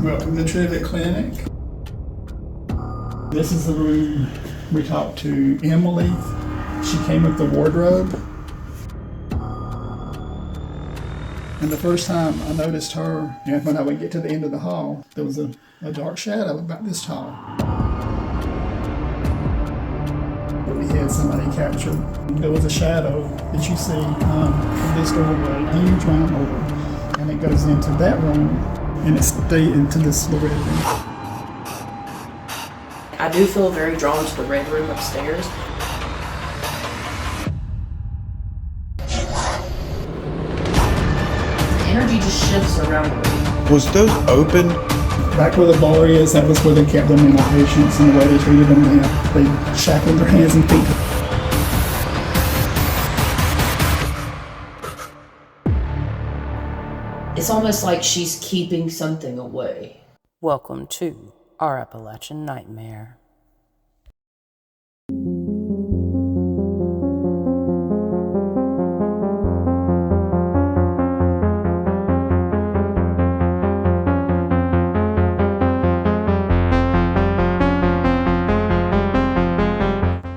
Welcome to Trivette Clinic. This is the room we talked to Emily. She came with the wardrobe. And the first time I noticed her, and when I would get to the end of the hall, there was a dark shadow about this tall. We had somebody captured. There was a shadow that you see from this doorway, a huge round door, and it goes into that room, and it stays into this little red room. I do feel very drawn to the red room upstairs. The energy just shifts around the room. Was those open? Back where the bar is, that was where they kept them mental patients, and the way they treated them there. They shackled their hands and feet. It's almost like she's keeping something away. Welcome to our Appalachian Nightmare.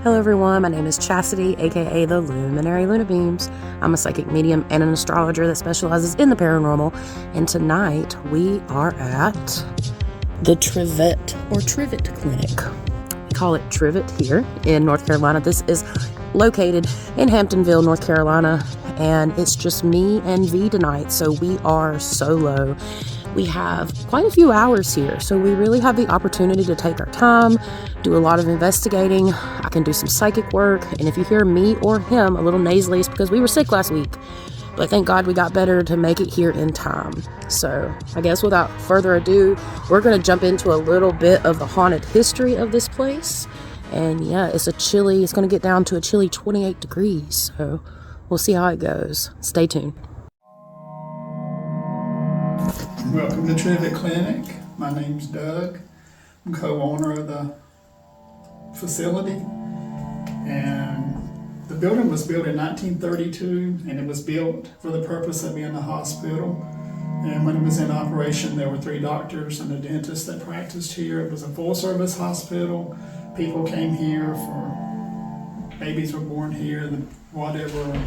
Hello everyone, my name is Chasity, aka the Luminary Lunabeams. I'm a psychic medium and an astrologer that specializes in the paranormal, and tonight we are at the Trivette Clinic. We call it Trivette here in North Carolina. This is located in Hamptonville, North Carolina, and it's just me and V tonight, so we are solo. We have quite a few hours here, so we really have the opportunity to take our time, do a lot of investigating. I can do some psychic work, and if you hear me or him a little nasally, it's because we were sick last week. But thank God we got better to make it here in time. So I guess without further ado, we're going to jump into a little bit of the haunted history of this place. And yeah, it's going to get down to a chilly 28 degrees. So we'll see how it goes. Stay tuned. Welcome to Trivette Clinic. My name's Doug. I'm co-owner of the facility. And the building was built in 1932, and it was built for the purpose of being a hospital. And when it was in operation, there were 3 doctors and a dentist that practiced here. It was a full-service hospital. People came here for, babies were born here, whatever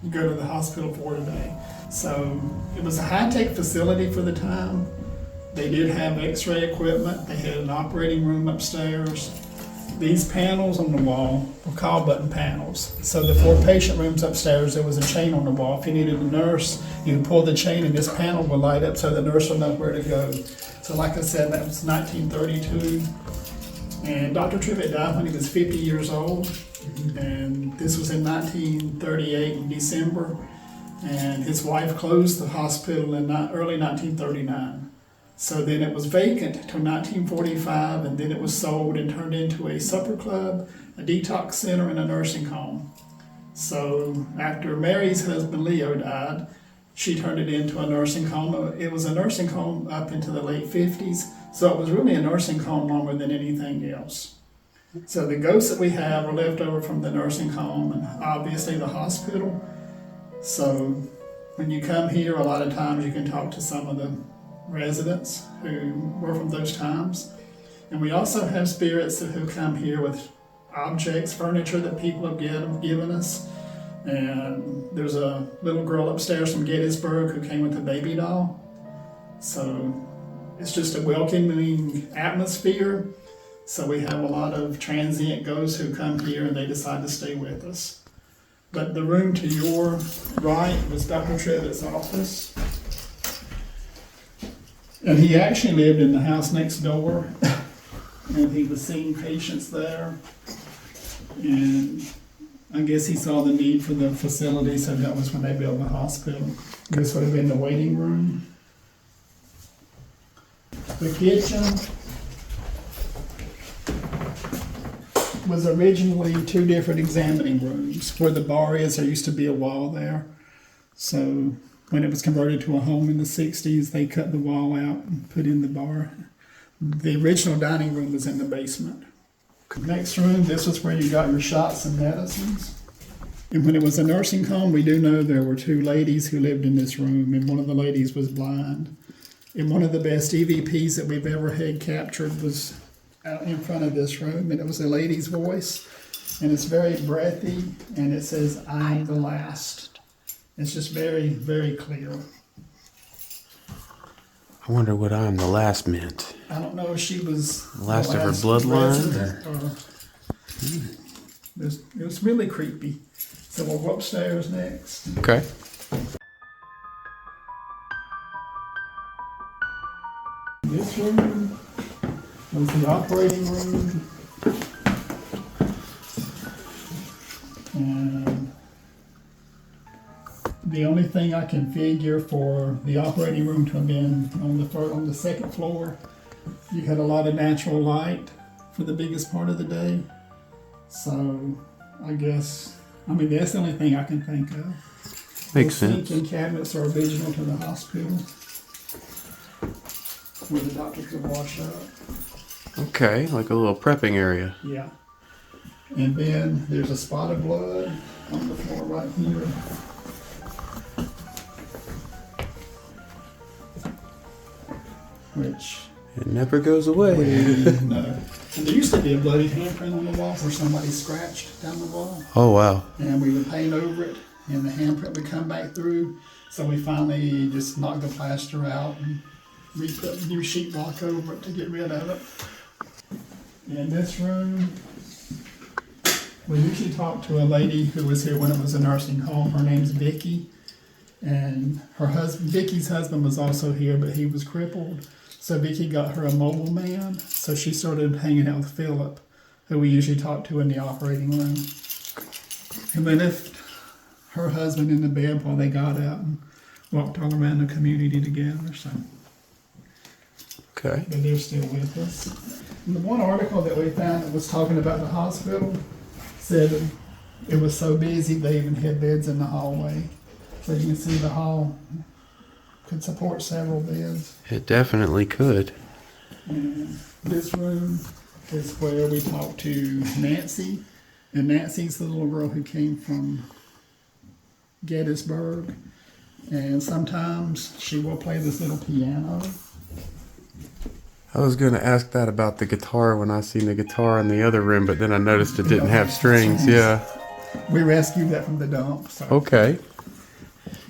you go to the hospital for today. So it was a high-tech facility for the time. They did have x-ray equipment. They had an operating room upstairs. These panels on the wall were call button panels. So the 4 patient rooms upstairs, there was a chain on the wall. If you needed a nurse, you would pull the chain and this panel would light up so the nurse would know where to go. So like I said, that was 1932. And Dr. Trivette died when he was 50 years old. And this was in 1938 in December. And his wife closed the hospital in early 1939. So then it was vacant till 1945, and then it was sold and turned into a supper club, a detox center, and a nursing home. So after Mary's husband Leo died, she turned it into a nursing home. It was a nursing home up into the late 50s, so it was really a nursing home longer than anything else. So the ghosts that we have are left over from the nursing home and obviously the hospital. So when you come here, a lot of times you can talk to some of the residents who were from those times. And we also have spirits who come here with objects, furniture that people have given us. And there's a little girl upstairs from Gettysburg who came with a baby doll. So it's just a welcoming atmosphere. So we have a lot of transient ghosts who come here and they decide to stay with us. But the room to your right was Dr. Trivette's office. And he actually lived in the house next door. And he was seeing patients there. And I guess he saw the need for the facility, so that was when they built the hospital. This would have been the waiting room. The kitchen was originally 2 different examining rooms. Where the bar is, there used to be a wall there. So when it was converted to a home in the 60s, they cut the wall out and put in the bar. The original dining room was in the basement. Next room, this was where you got your shots and medicines. And when it was a nursing home, we do know there were 2 ladies who lived in this room, and one of the ladies was blind. And one of the best EVPs that we've ever had captured was out in front of this room, and it was a lady's voice, and it's very breathy, and it says, "I'm the last." It's just very, very clear. I wonder what I'm the last meant. I don't know if she was The last the of her bloodline, resident or it was really creepy. So we'll go upstairs next. Okay. This room was the operating room. And the only thing I can figure for the operating room to have been on the second floor, you had a lot of natural light for the biggest part of the day. So I guess, that's the only thing I can think of. Makes The sense. sink and cabinets are original to the hospital, where the doctors could wash up. Okay, like a little prepping area. Yeah. And then there's a spot of blood on the floor right here. Which It never goes away. no. And there used to be a bloody handprint on the wall where somebody scratched down the wall. Oh, wow. And we would paint over it, and the handprint would come back through. So we finally just knocked the plaster out and re-put new sheetrock over it to get rid of it. In this room, we usually talk to a lady who was here when it was a nursing home. Her name's Vicky, and her husband, Vicky's husband, was also here, but he was crippled. So Vicky got her a mobile man. So she started hanging out with Philip, who we usually talk to in the operating room. And they left her husband in the bed while they got out and walked all around the community together. So, Okay. but they're still with us. And the one article that we found that was talking about the hospital said it was so busy they even had beds in the hallway. So you can see the hall could support several beds. It definitely could. And this room is where we talked to Nancy. And Nancy's the little girl who came from Gettysburg. And sometimes she will play this little piano. I was going to ask that about the guitar when I seen the guitar in the other room, but then I noticed it didn't have strings. Yeah. We rescued that from the dump. So. Okay.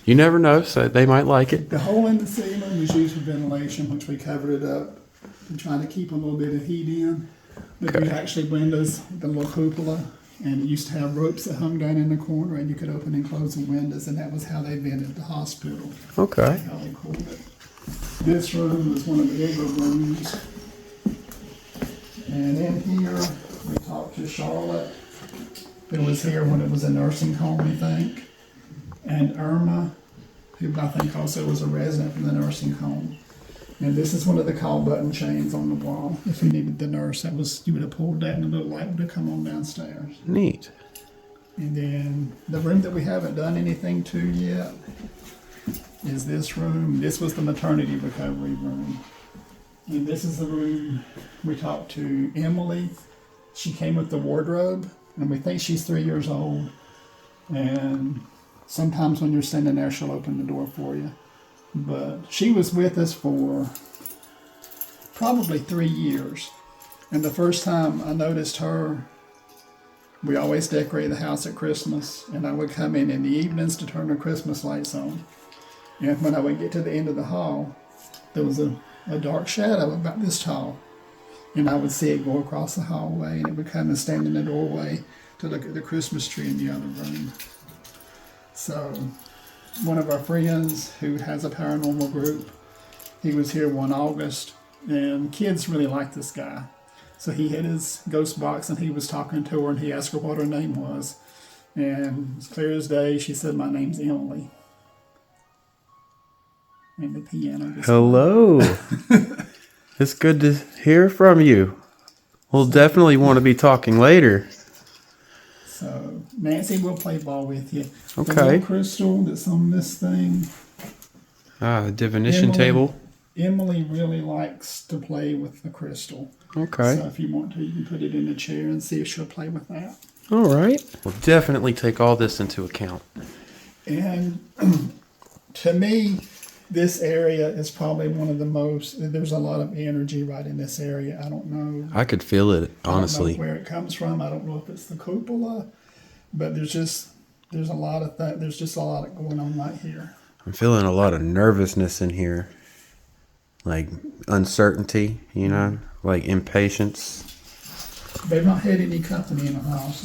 You never know, so they might like it. The hole in the ceiling was used for ventilation, which we covered it up and trying to keep a little bit of heat in. But we actually windows, the little cupola, and it used to have ropes that hung down in the corner, and you could open and close the windows, and that was how they vented the hospital. Okay. How they cooled it. This room was one of the bigger rooms. And in here, we talked to Charlotte, who was here when it was a nursing home, we think. And Irma, who I think also was a resident from the nursing home. And this is one of the call button chains on the wall. If you needed the nurse, you would have pulled that and the little light would have come on downstairs. Neat. And then the room that we haven't done anything to yet is this room. This was the maternity recovery room. And this is the room we talked to Emily. She came with the wardrobe, and we think she's 3 years old. And sometimes when you're standing there, she'll open the door for you. But she was with us for probably 3 years. And the first time I noticed her, we always decorate the house at Christmas. And I would come in the evenings to turn the Christmas lights on. And when I would get to the end of the hall, there was a dark shadow about this tall. And I would see it go across the hallway, and it would come and stand in the doorway to look at the Christmas tree in the other room. So one of our friends who has a paranormal group, he was here one August, and kids really liked this guy. So he had his ghost box, and he was talking to her, and he asked her what her name was. And as clear as day, she said, "My name's Emily." And the piano just Hello. It's good to hear from you. We'll definitely want to be talking later. So Nancy will play ball with you. Okay. The little crystal that's on this thing. The divination Emily. table. Emily really likes to play with the crystal. Okay. So if you want to, you can put it in a chair and see if she'll play with that. All right. We'll definitely take all this into account. And to me, This area is probably one of the most, there's a lot of energy right in this area. I don't know. I could feel it, I don't honestly. know where it comes from. I don't know if it's the cupola, but there's a lot of there's just a lot going on right here. I'm feeling a lot of nervousness in here. Like uncertainty, you know, like impatience. They've not had any company in the house.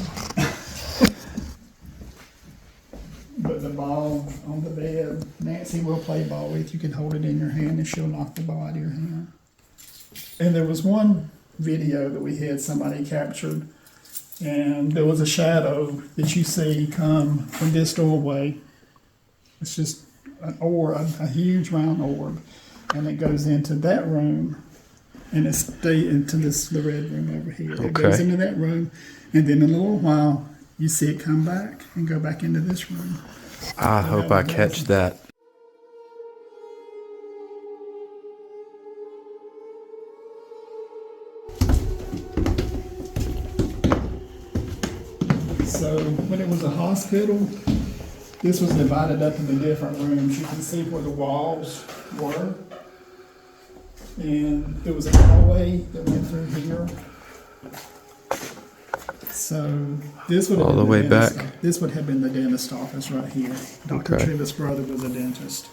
But the ball on the bed, Nancy will play ball with. You can hold it in your hand and she'll knock the ball out of your hand. And there was one video that we had somebody captured, and there was a shadow that you see come from this doorway. It's just an orb, a huge round orb, and it goes into that room, and it's into the red room over here. It goes Okay. into that room, and then in a little while, you see it come back and go back into this room. I hope I catch that. So when it was a hospital, this was divided up into different rooms. You can see where the walls were. And there was a hallway that went through here. So this would have All been the way dentist- back. This would have been the dentist office right here. Dr. Okay. Trivette's brother was a dentist.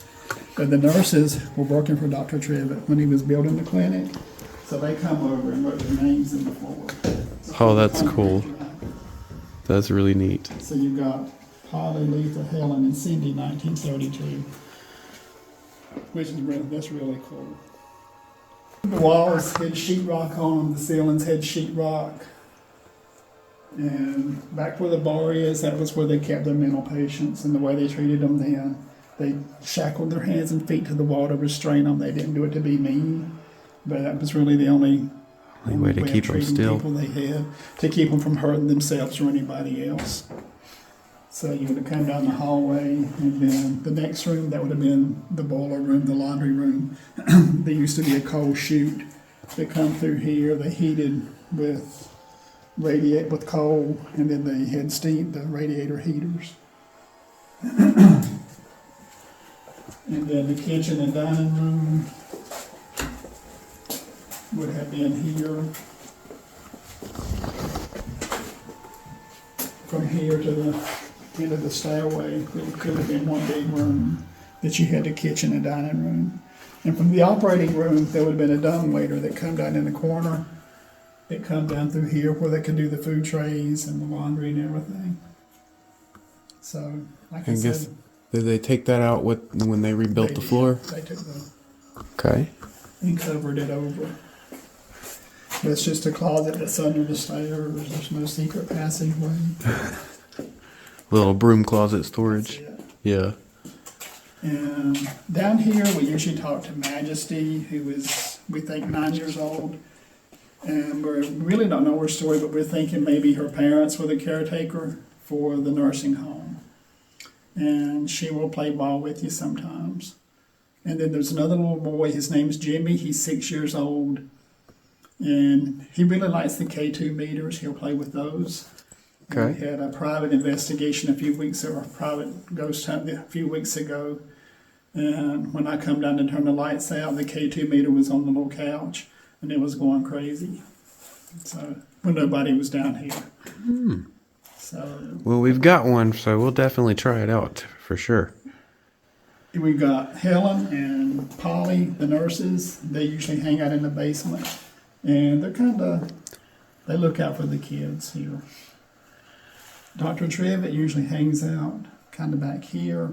And the nurses were working for Dr. Trivette when he was building the clinic. So they come over and wrote their names in the floor. Oh, that's cool. That's really neat. So you've got Polly, Letha, Helen, and Cindy, 1932, which is that's really cool. The walls had sheetrock on them, the ceilings had sheetrock. And back where the bar is, that was where they kept their mental patients, and the way they treated them then. They shackled their hands and feet to the wall to restrain them. They didn't do it to be mean, but that was really the only Way to of keep them treating still. people they had, to keep them from hurting themselves or anybody else. So you would have come down the hallway, and then the next room, that would have been the boiler room, the laundry room. There used to be a coal chute that come through here. They heated with coal, and then they had steam, the radiator heaters. And then the kitchen and dining room would have been here. From here to the end of the stairway, it could have been one big room that you had the kitchen and dining room. And from the operating room, there would have been a dumbwaiter that come down in the corner, that come down through here where they could do the food trays and the laundry and everything. So, like I I guess, said, did they take that out when they rebuilt the floor? They took the Okay. and covered it over. It's just a closet that's under the stairs. There's no secret passageway. Little broom closet storage. Yeah. And down here, we usually talk to Majesty, who is, we think, 9 years old. And we really don't know her story, but we're thinking maybe her parents were the caretaker for the nursing home. And she will play ball with you sometimes. And then there's another little boy, his name's Jimmy, he's 6 years old. And he really likes the K2 meters, he'll play with those. And Okay. we had a private investigation a few weeks ago, a private ghost hunt a few weeks ago. And when I come down to turn the lights out, the K2 meter was on the little couch, and it was going crazy. So, when nobody was down here. So, Well, we've got one, so we'll definitely try it out for sure. we've got Helen and Polly, the nurses. They usually hang out in the basement. And they look out for the kids here. Dr. Trivette usually hangs out kind of back here.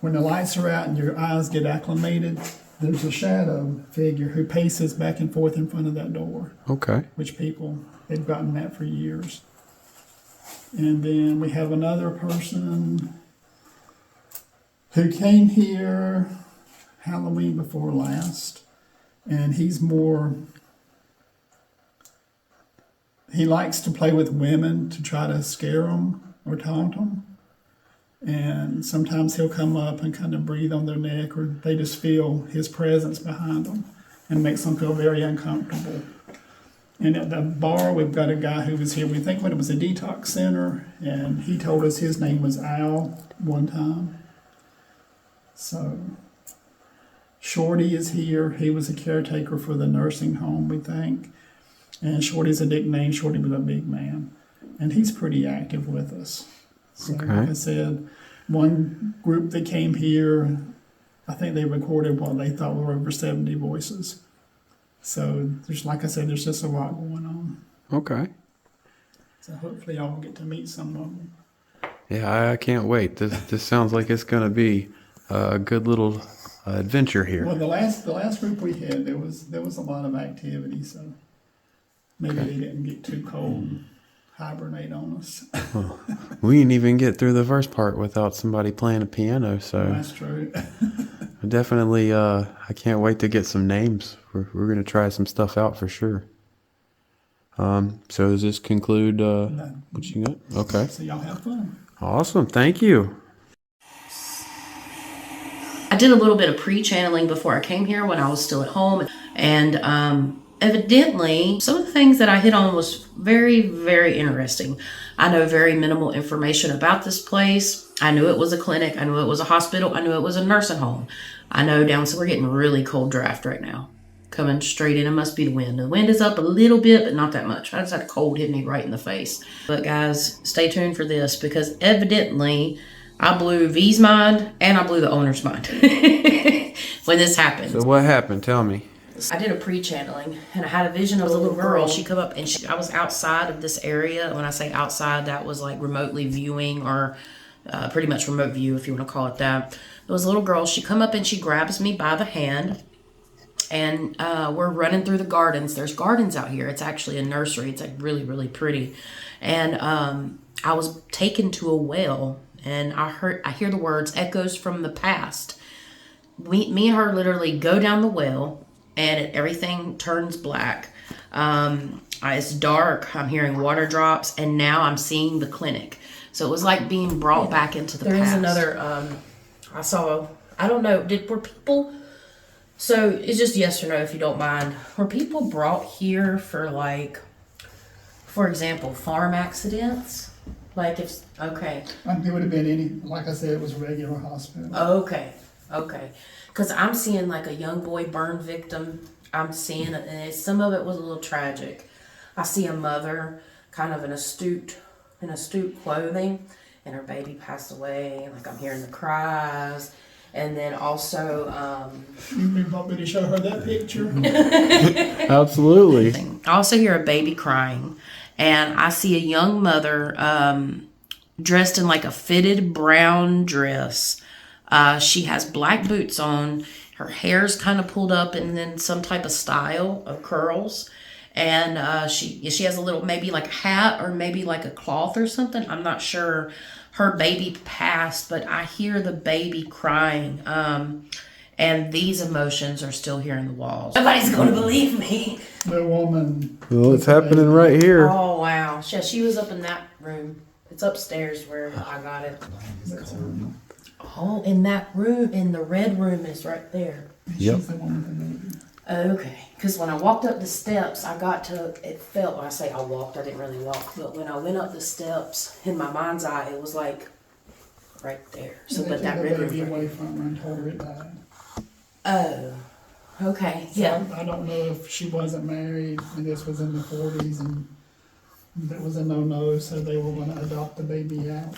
When the lights are out and your eyes get acclimated, there's a shadow figure who paces back and forth in front of that door, Okay. which people had gotten that for years. And then we have another person who came here Halloween before last, and he likes to play with women to try to scare them or taunt them. And sometimes he'll come up and kind of breathe on their neck, or they just feel his presence behind them and makes them feel very uncomfortable. And at the bar, we've got a guy who was here, we think when it was a detox center, and he told us his name was Al one time. So, Shorty is here. He was a caretaker for the nursing home, we think. And Shorty's a nickname. Shorty was a big man. And he's pretty active with us. So, Okay. like I said, one group that came here, I think they recorded what they thought were over 70 voices. So, like I said, there's just a lot going on. Okay. So hopefully y'all will get to meet some of them. Yeah, I can't wait. This sounds like it's going to be a good little adventure here. Well, the last group we had, there was a lot of activity, so maybe they didn't get too cold and hibernate on us. We didn't even get through the first part without somebody playing a piano, so That's true. definitely I can't wait to get some names. We're going to try some stuff out for sure. So does this conclude what you got? Okay. So y'all have fun. Awesome. Thank you. I did a little bit of pre-channeling before I came here when I was still at home. And evidently, some of the things that I hit on was very, very interesting. I know very minimal information about this place. I knew it was a clinic. I knew it was a hospital. I knew it was a nursing home. I know so we're getting a really cold draft right now. Coming straight in. It must be the wind. The wind is up a little bit, but not that much. I just had a cold hit me right in the face. But guys, stay tuned for this because evidently I blew V's mind and I blew the owner's mind when this happened. So what happened? Tell me. I did a pre-channeling and I had a vision of a little girl. She come up and I was outside of this area. When I say outside, that was like remotely viewing or pretty much remote view, if you want to call it that. There was a little girl. She come up and she grabs me by the hand. And we're running through the gardens. There's gardens out here. It's actually a nursery. It's like really, really pretty. And I was taken to a well, and I hear the words "echoes from the past." Me and her literally go down the well, and everything turns black. It's dark. I'm hearing water drops, and now I'm seeing the clinic. So it was like being brought back into the past. There is another. I don't know. Were people? So it's just yes or no, if you don't mind. Were people brought here for for example, farm accidents? Okay. It would have been like I said, it was a regular hospital. Okay. Because I'm seeing like a young boy burn victim. I'm seeing it, and some of it was a little tragic. I see a mother kind of in astute clothing, and her baby passed away. Like I'm hearing the cries. And then also, You want me to show her that picture? Absolutely. I also hear a baby crying, and I see a young mother dressed in like a fitted brown dress. She has black boots on. Her hair's kind of pulled up and then some type of style of curls. And she has a little, maybe like a hat or maybe like a cloth or something. I'm not sure. Her baby passed, but I hear the baby crying. And these emotions are still here in the walls. Nobody's going to believe me. The woman. Well, it's happening right here. Oh, wow. She was up in that room. It's upstairs where I got it. Oh, in that room, in the red room is right there. Yep. She's the one with the baby. Okay, because when I walked up the steps, it felt, when I say I walked, I didn't really walk, but when I went up the steps, in my mind's eye, it was like right there. So, They but took that the red baby room. away from her and told her it died. Oh, okay, So yeah. I don't know if she wasn't married and this was in the 40s and that was a no-no, so they were going to adopt the baby out.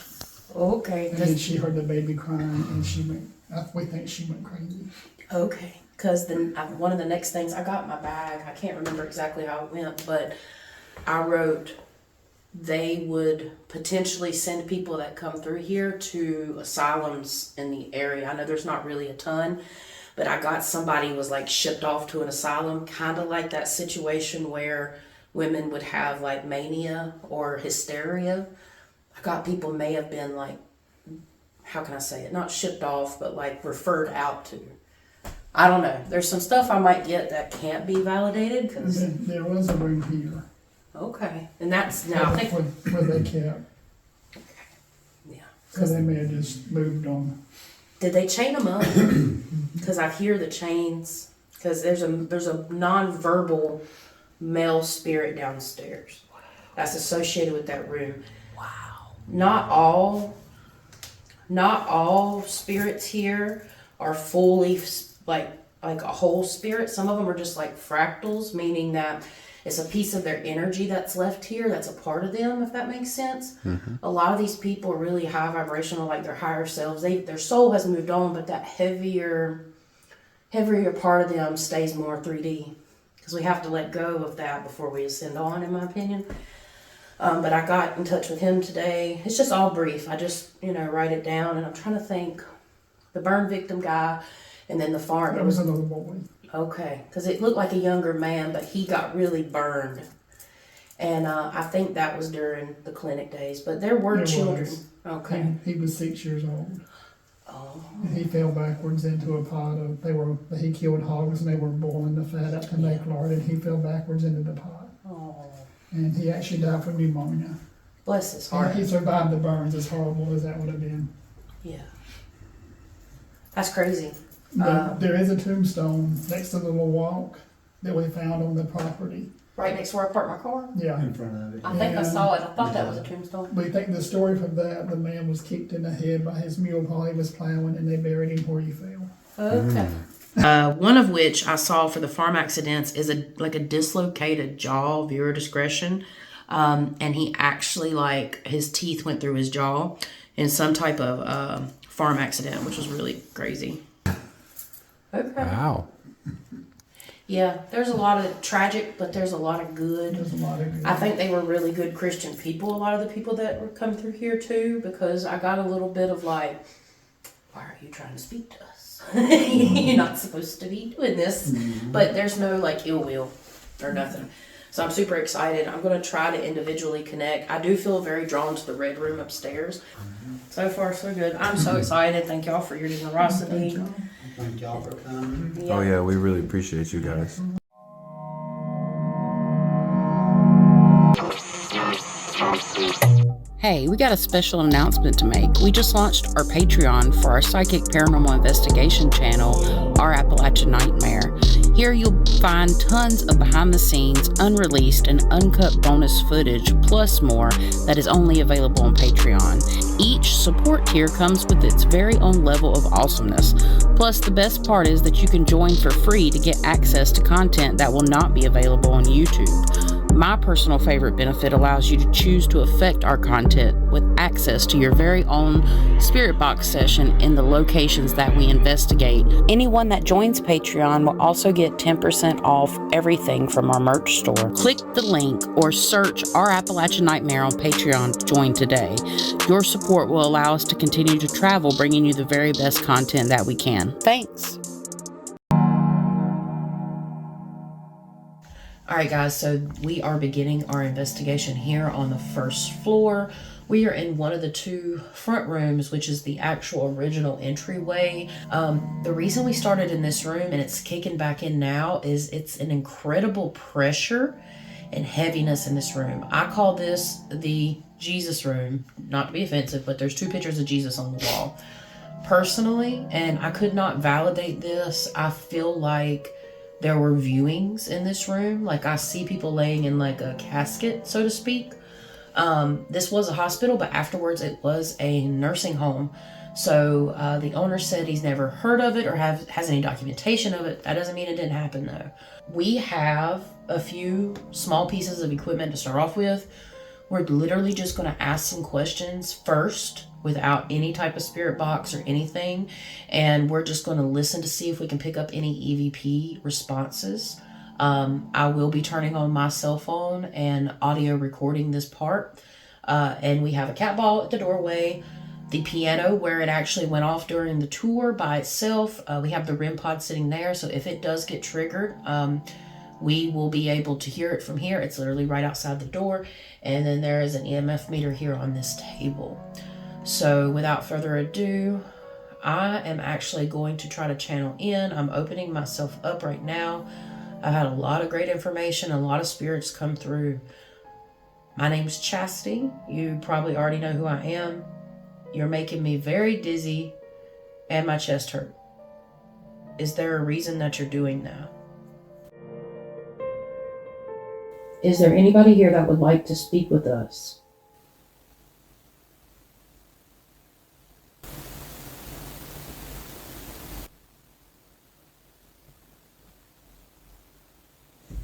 Okay, And then she heard the baby crying and we think she went crazy. okay. Because then one of the next things, I got my bag. I can't remember exactly how it went, but I wrote they would potentially send people that come through here to asylums in the area. I know there's not really a ton, but I got somebody was like shipped off to an asylum, kind of like that situation where women would have like mania or hysteria. I got people may have been like, how can I say it? Not shipped off, but like referred out to. I don't know. There's some stuff I might get that can't be validated because. There was a room here. Okay, and that's now. I think, Where they kept. yeah. So they may have just moved on. Did they chain them up? Because I hear the chains. Because there's a non-verbal male spirit downstairs. That's associated with that room. Wow. Not all spirits here are fully like like a whole spirit. Some of them are just like fractals, meaning that it's a piece of their energy that's left here, that's a part of them, if that makes sense. A lot of these people are really high vibrational, like their higher selves. Their soul has moved on, but that heavier part of them stays more 3D. Because we have to let go of that before we ascend on, in my opinion. But I got in touch with him today. It's just all brief. I just, write it down, and I'm trying to think. The burn victim guy, and then the farm. That was another boy. Okay, because it looked like a younger man, but he got really burned. And I think that was during the clinic days. But there were children. Was. Okay. He was 6 years old. Oh. And he fell backwards into a pot of, he killed hogs and they were boiling the fat up to make lard, and he fell backwards into the pot. Oh. And he actually died from pneumonia. Bless his heart. He survived the burns, as horrible as that would have been. Yeah. That's crazy. But there is a tombstone next to the little walk that we found on the property. Right next to where I parked my car? Yeah. In front of it. I think I saw it. I thought that was a tombstone. We think the story from that, the man was kicked in the head by his mule while he was plowing, and they buried him where he fell. Okay. One of which I saw for the farm accidents is a dislocated jaw, viewer discretion. And he actually, his teeth went through his jaw in some type of farm accident, which was really crazy. Okay. Wow. Yeah, there's a lot of tragic, but there's a lot of good. There's a lot of good. I think they were really good Christian people, a lot of the people that were come through here too, because I got a little bit of why are you trying to speak to us? You're not supposed to be doing this. But there's no ill will or nothing. So I'm super excited. I'm going to try to individually connect. I do feel very drawn to the red room upstairs. So far, so good. I'm so excited. Thank y'all for your generosity. Thank y'all for coming. Oh yeah, we really appreciate you guys. Hey, we got a special announcement to make. We just launched our Patreon for our Psychic Paranormal Investigation channel, Our Appalachian Nightmare. Here you'll find tons of behind the scenes, unreleased, and uncut bonus footage, plus more that is only available on Patreon. Each support tier comes with its very own level of awesomeness. Plus, the best part is that you can join for free to get access to content that will not be available on YouTube. My personal favorite benefit allows you to choose to affect our content with access to your very own spirit box session in the locations that we investigate. Anyone that joins Patreon will also get 10% off everything from our merch store. Click the link or search Our Appalachian Nightmare on Patreon to join today. Your support will allow us to continue to travel, bringing you the very best content that we can. Thanks. All right, guys, so we are beginning our investigation here on the first floor. We are in one of the two front rooms, which is the actual original entryway. The reason we started in this room, and it's kicking back in now, is it's an incredible pressure and heaviness in this room. I call this the Jesus room, not to be offensive, but there's two pictures of Jesus on the wall. Personally, and I could not validate this, I feel like there were viewings in this room. I see people laying in a casket, so to speak. This was a hospital, but afterwards it was a nursing home. So the owner said he's never heard of it or has any documentation of it. That doesn't mean it didn't happen though. We have a few small pieces of equipment to start off with. We're literally just going to ask some questions first without any type of spirit box or anything. And we're just going to listen to see if we can pick up any EVP responses. I will be turning on my cell phone and audio recording this part. And we have a cat ball at the doorway, the piano where it actually went off during the tour by itself. We have the REM pod sitting there. So if it does get triggered, we will be able to hear it from here. It's literally right outside the door. And then there is an EMF meter here on this table. So without further ado, I am actually going to try to channel in. I'm opening myself up right now. I've had a lot of great information, a lot of spirits come through. My name's Chasity. You probably already know who I am. You're making me very dizzy and my chest hurt. Is there a reason that you're doing that? Is there anybody here that would like to speak with us?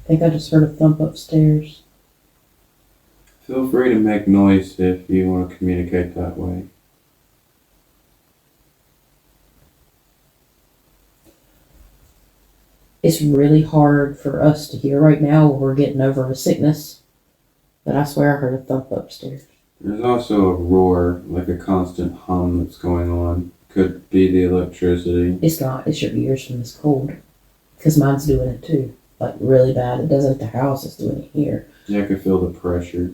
I think I just heard a thump upstairs. Feel free to make noise if you want to communicate that way. It's really hard for us to hear right now. We're getting over a sickness. But I swear I heard a thump upstairs. There's also a roar, like a constant hum that's going on. Could be the electricity. It's not. It's your ears from this cold. Because mine's doing it too. Like really bad. It does it at the house. It's doing it here. Yeah, I can feel the pressure.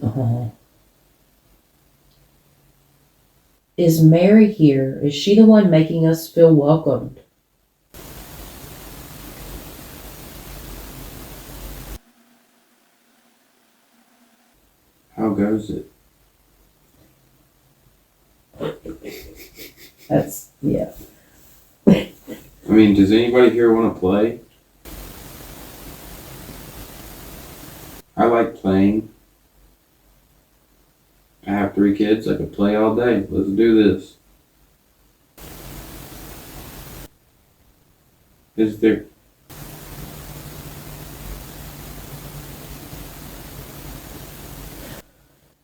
Is Mary here? Is she the one making us feel welcomed? How goes it? That's, yeah. I mean, does anybody here want to play? I like playing. I have 3 kids. I could play all day. Let's do this. Is there...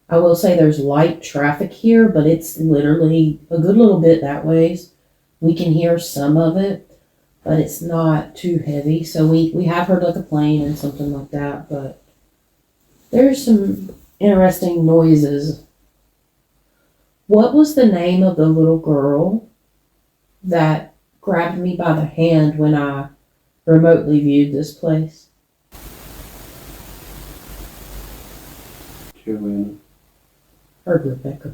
I will say there's light traffic here, but it's literally a good little bit that ways. We can hear some of it, but it's not too heavy. So we have heard like a plane and something like that, but there's some interesting noises. What was the name of the little girl that grabbed me by the hand when I remotely viewed this place? Joanna. Heard Rebecca.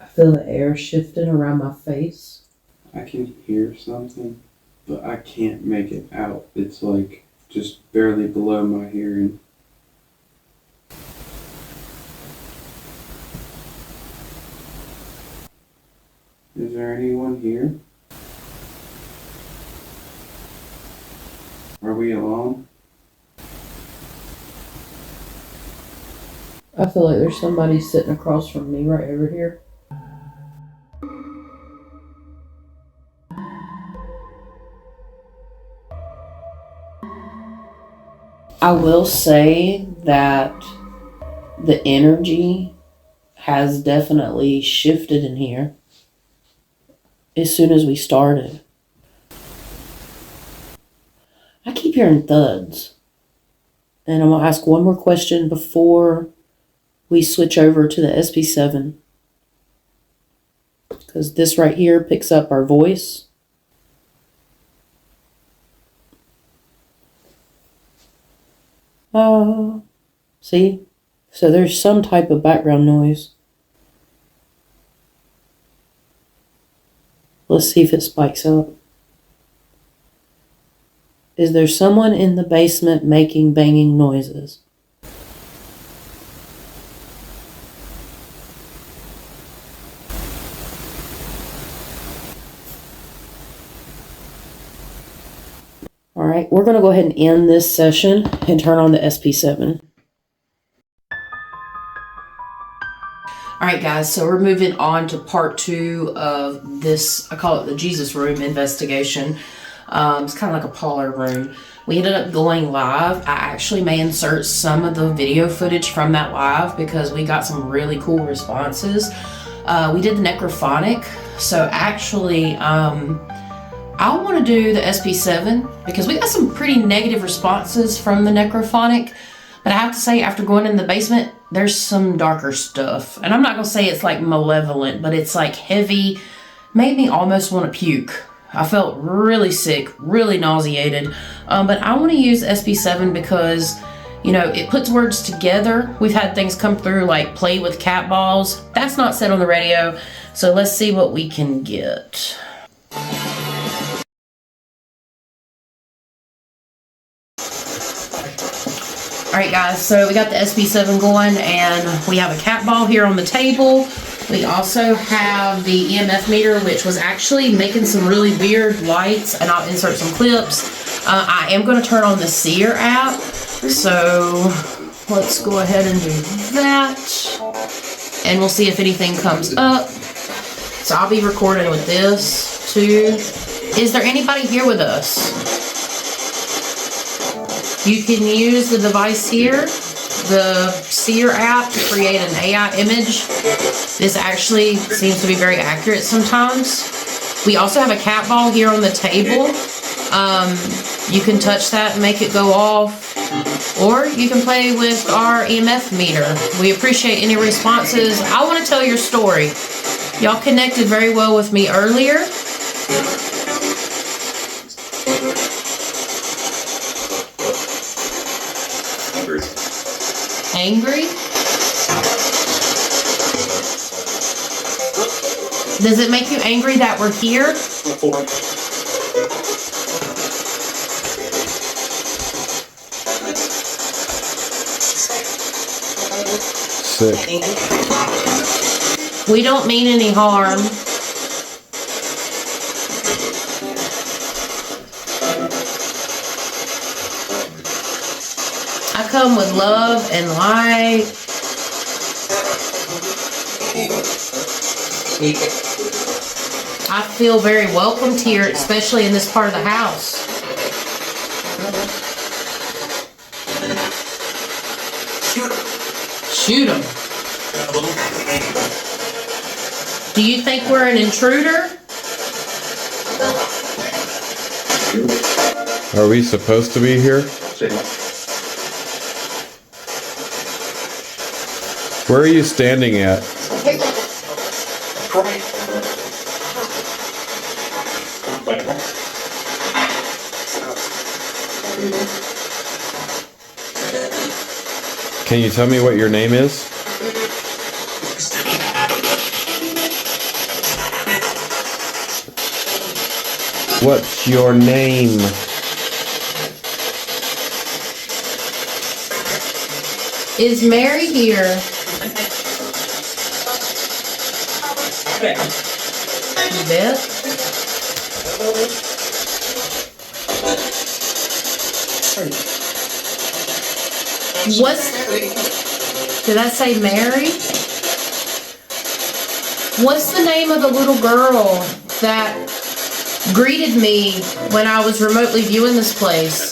I feel the air shifting around my face. I can hear something, but I can't make it out. It's like just barely below my hearing. Is there anyone here? Are we alone? I feel like there's somebody sitting across from me right over here. I will say that the energy has definitely shifted in here as soon as we started. I keep hearing thuds. And I'm going to ask one more question before we switch over to the SP7. Because this right here picks up our voice. See? So there's some type of background noise. Let's see if it spikes up. Is there someone in the basement making banging noises? All right, we're going to go ahead and end this session and turn on the SP7. All right, guys, so we're moving on to part 2 of this, I call it the Jesus Room investigation. It's kind of like a parlor room. We ended up going live. I actually may insert some of the video footage from that live because we got some really cool responses. We did the necrophonic, so actually I want to do the SP7 because we got some pretty negative responses from the necrophonic. But I have to say, after going in the basement, there's some darker stuff. And I'm not going to say it's like malevolent, but it's like heavy. Made me almost want to puke. I felt really sick, really nauseated. But I want to use SP7 because, you know, it puts words together. We've had things come through like play with cat balls. That's not said on the radio. So let's see what we can get. Alright guys, so we got the SP7 going and we have a cat ball here on the table. We also have the EMF meter, which was actually making some really weird lights, and I'll insert some clips. I am going to turn on the Seer app, so let's go ahead and do that. And we'll see if anything comes up. So I'll be recording with this too. Is there anybody here with us? You can use the device here, the Seer app, to create an AI image. This actually seems to be very accurate sometimes. We also have a cat ball here on the table. You can touch that and make it go off, or you can play with our EMF meter. We appreciate any responses. I want to tell your story. Y'all connected very well with me earlier. Angry? Does it make you angry that we're here? Sick. We don't mean any harm. I come with love and light. I feel very welcomed here, especially in this part of the house. Shoot him. Do you think we're an intruder? Are we supposed to be here? Where are you standing at? Can you tell me what your name is? What's your name? Is Mary here? Beth? Did I say Mary? What's the name of the little girl that greeted me when I was remotely viewing this place?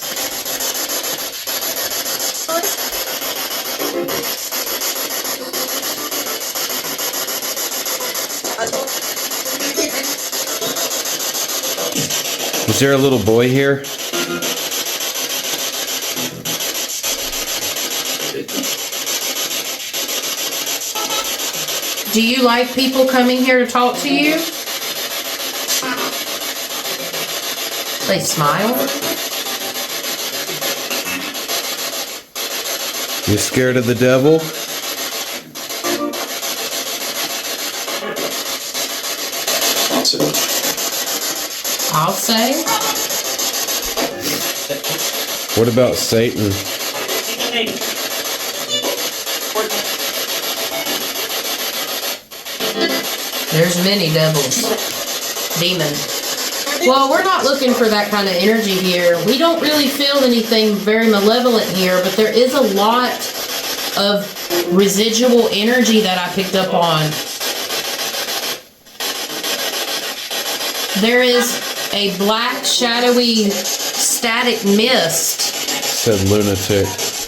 Is there a little boy here? Do you like people coming here to talk to you? They smile. You scared of the devil? I'll say. What about Satan? There's many devils. Demons. Well, we're not looking for that kind of energy here. We don't really feel anything very malevolent here, but there is a lot of residual energy that I picked up on. There is a black, shadowy, static mist. Said lunatic.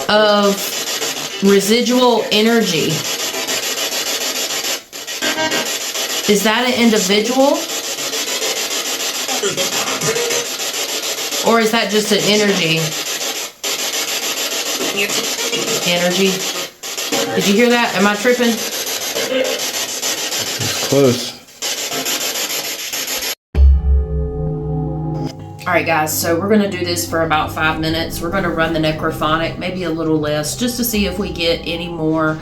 Of residual energy. Is that an individual? Or is that just an energy? Energy. Did you hear that? Am I tripping? It's close. Alright guys, so we're going to do this for about 5 minutes. We're going to run the necrophonic, maybe a little less, just to see if we get any more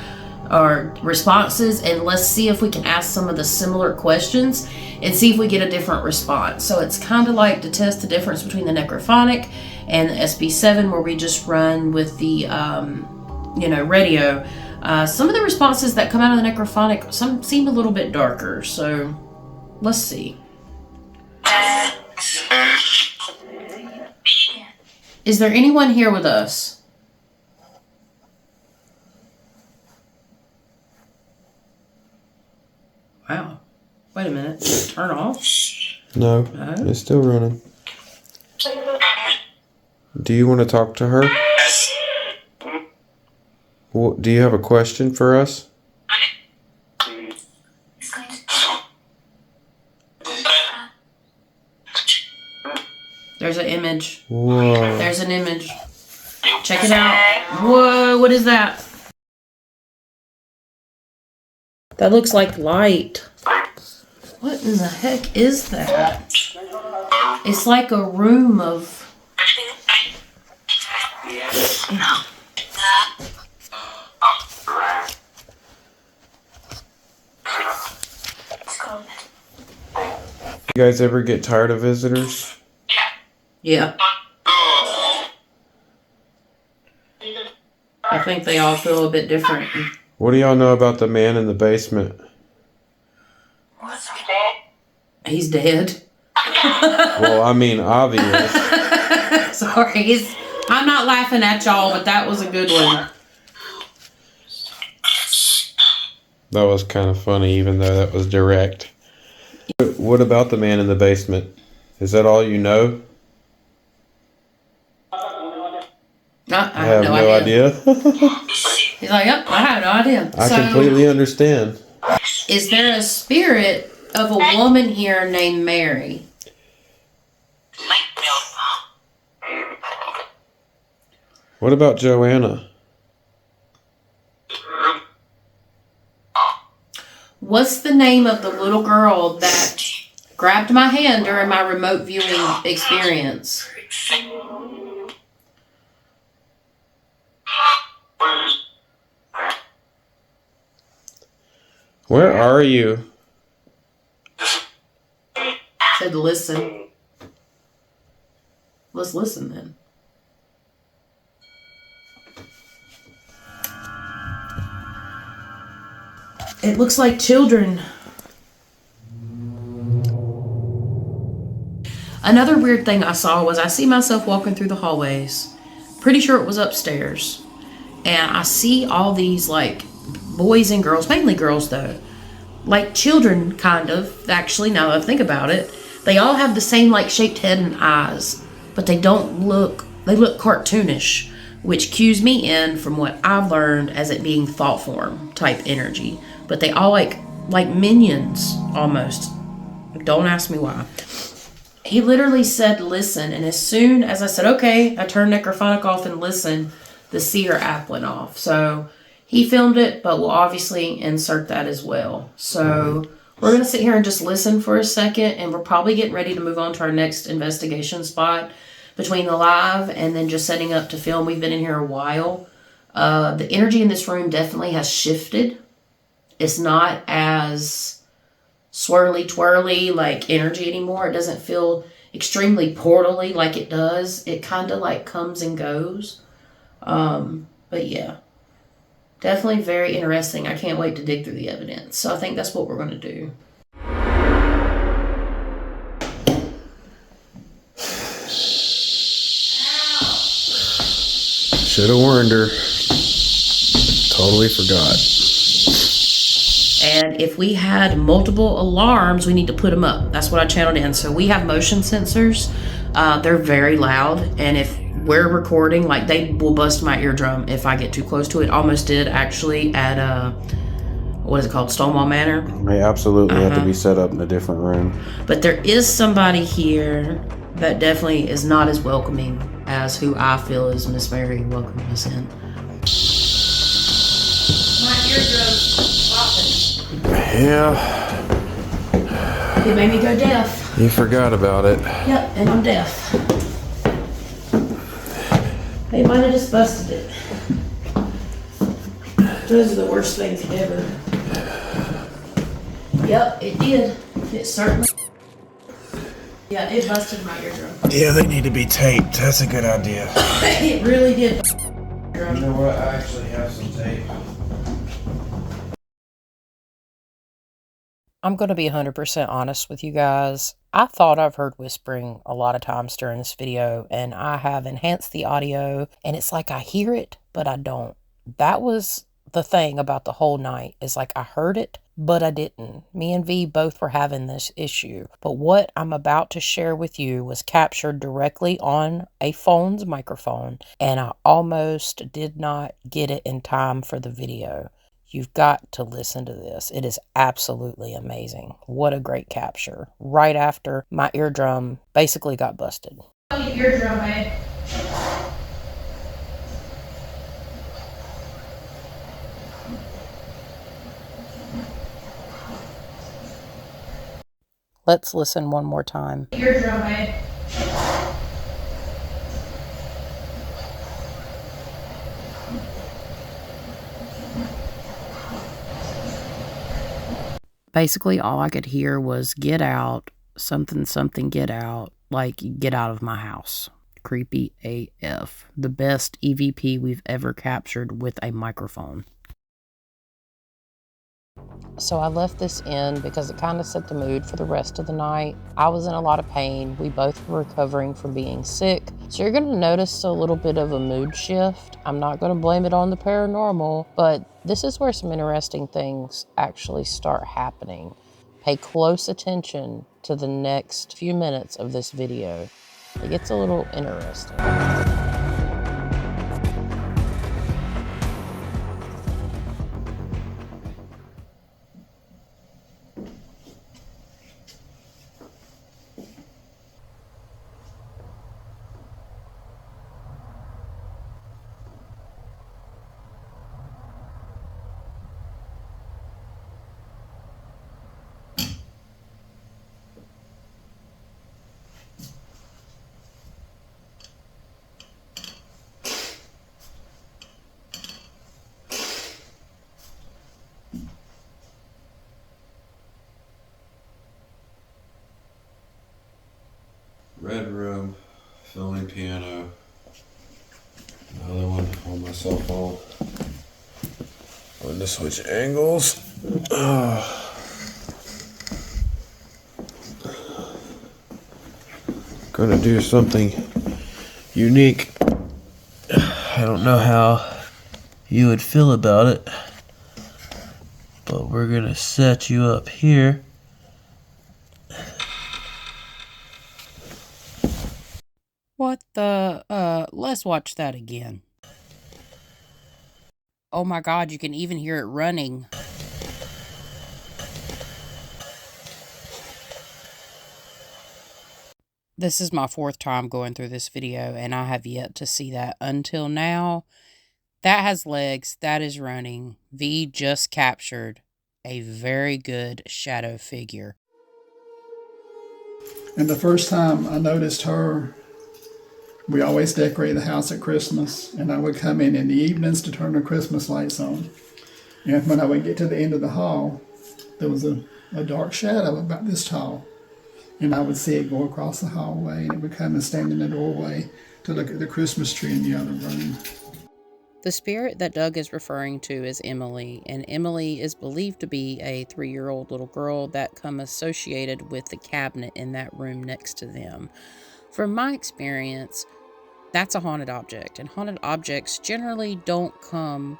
responses, and let's see if we can ask some of the similar questions and see if we get a different response. So it's kind of like to test the difference between the necrophonic and the SB7, where we just run with the radio. Some of the responses that come out of the necrophonic, some seem a little bit darker, so let's see. Is there anyone here with us? Wow. Wait a minute. Turn off? No, it's still running. Do you want to talk to her? Well, do you have a question for us? There's an image. Whoa. There's an image. Check it out. Whoa, what is that? That looks like light. What in the heck is that? It's like a room of... You guys ever get tired of visitors? Yeah. I think they all feel a bit different. What do y'all know about the man in the basement? He's dead. Well, I mean, obvious. Sorry. I'm not laughing at y'all, but that was a good one. That was kind of funny, even though that was direct. What about the man in the basement? Is that all you know? I have no idea. He's like, yep, I have no idea. I completely understand. Is there a spirit of a woman here named Mary? What about Joanna? What's the name of the little girl that grabbed my hand during my remote viewing experience? Where are you? Said listen. Let's listen then. It looks like children. Another weird thing I saw was I see myself walking through the hallways. Pretty sure it was upstairs. And I see all these like boys and girls, mainly girls though. Like children kind of, actually now that I think about it. They all have the same like shaped head and eyes. But they look cartoonish. Which cues me in from what I've learned as it being thought form type energy. But they all like minions almost. Don't ask me why. He literally said listen, and as soon as I said okay, I turned Necrophonic off and listened, the Seer app went off. So he filmed it, but we'll obviously insert that as well. So we're going to sit here and just listen for a second, and we're probably getting ready to move on to our next investigation spot between the live and then just setting up to film. We've been in here a while. The energy in this room definitely has shifted. It's not as swirly twirly like energy anymore. It doesn't feel extremely portally like it does. It kind of like comes and goes. But yeah, definitely very interesting. I can't wait to dig through the evidence. So I think that's what we're going to do. Should have warned her. Totally forgot. And if we had multiple alarms, we need to put them up. That's what I channeled in. So we have motion sensors. They're very loud. And if we're recording, like they will bust my eardrum if I get too close to it. Almost did actually at, what is it called? Stonewall Manor. They absolutely have to be set up in a different room. But there is somebody here that definitely is not as welcoming as who I feel is Miss Mary welcoming us in. My eardrum's popping. Yeah. It made me go deaf. You forgot about it. Yep, and I'm deaf. They might have just busted it. Those are the worst things ever. Yep, it did. It certainly. Yeah, it busted my eardrum. Yeah, they need to be taped. That's a good idea. It really did. You know what? I actually have some tape. I'm going to be 100% honest with you guys. I thought I've heard whispering a lot of times during this video, and I have enhanced the audio, and it's like I hear it, but I don't. That was the thing about the whole night, is like I heard it, but I didn't. Me and V both were having this issue. But what I'm about to share with you was captured directly on a phone's microphone, and I almost did not get it in time for the video. You've got to listen to this. It is absolutely amazing. What a great capture. Right after my eardrum basically got busted. Eardrum, eh? Let's listen one more time. Eardrum, eh? Basically, all I could hear was get out, something, something, get out, like get out of my house. Creepy AF. The best EVP we've ever captured with a microphone. So I left this in because it kind of set the mood for the rest of the night. I was in a lot of pain. We both were recovering from being sick. So you're going to notice a little bit of a mood shift. I'm not going to blame it on the paranormal, but this is where some interesting things actually start happening. Pay close attention to the next few minutes of this video. It gets a little interesting. Red room, filming piano. Another one on my cell phone. Going to switch angles. Gonna do something unique. I don't know how you would feel about it, but we're gonna set you up here. What the, let's watch that again. Oh my God, you can even hear it running. This is my 4th time going through this video, and I have yet to see that until now. That has legs, that is running. V just captured a very good shadow figure. And the first time I noticed her, we always decorate the house at Christmas, and I would come in the evenings to turn the Christmas lights on. And when I would get to the end of the hall, there was a dark shadow about this tall. And I would see it go across the hallway, and it would come and stand in the doorway to look at the Christmas tree in the other room. The spirit that Doug is referring to is Emily, and Emily is believed to be a 3-year-old little girl that come associated with the cabinet in that room next to them. From my experience, that's a haunted object, and haunted objects generally don't come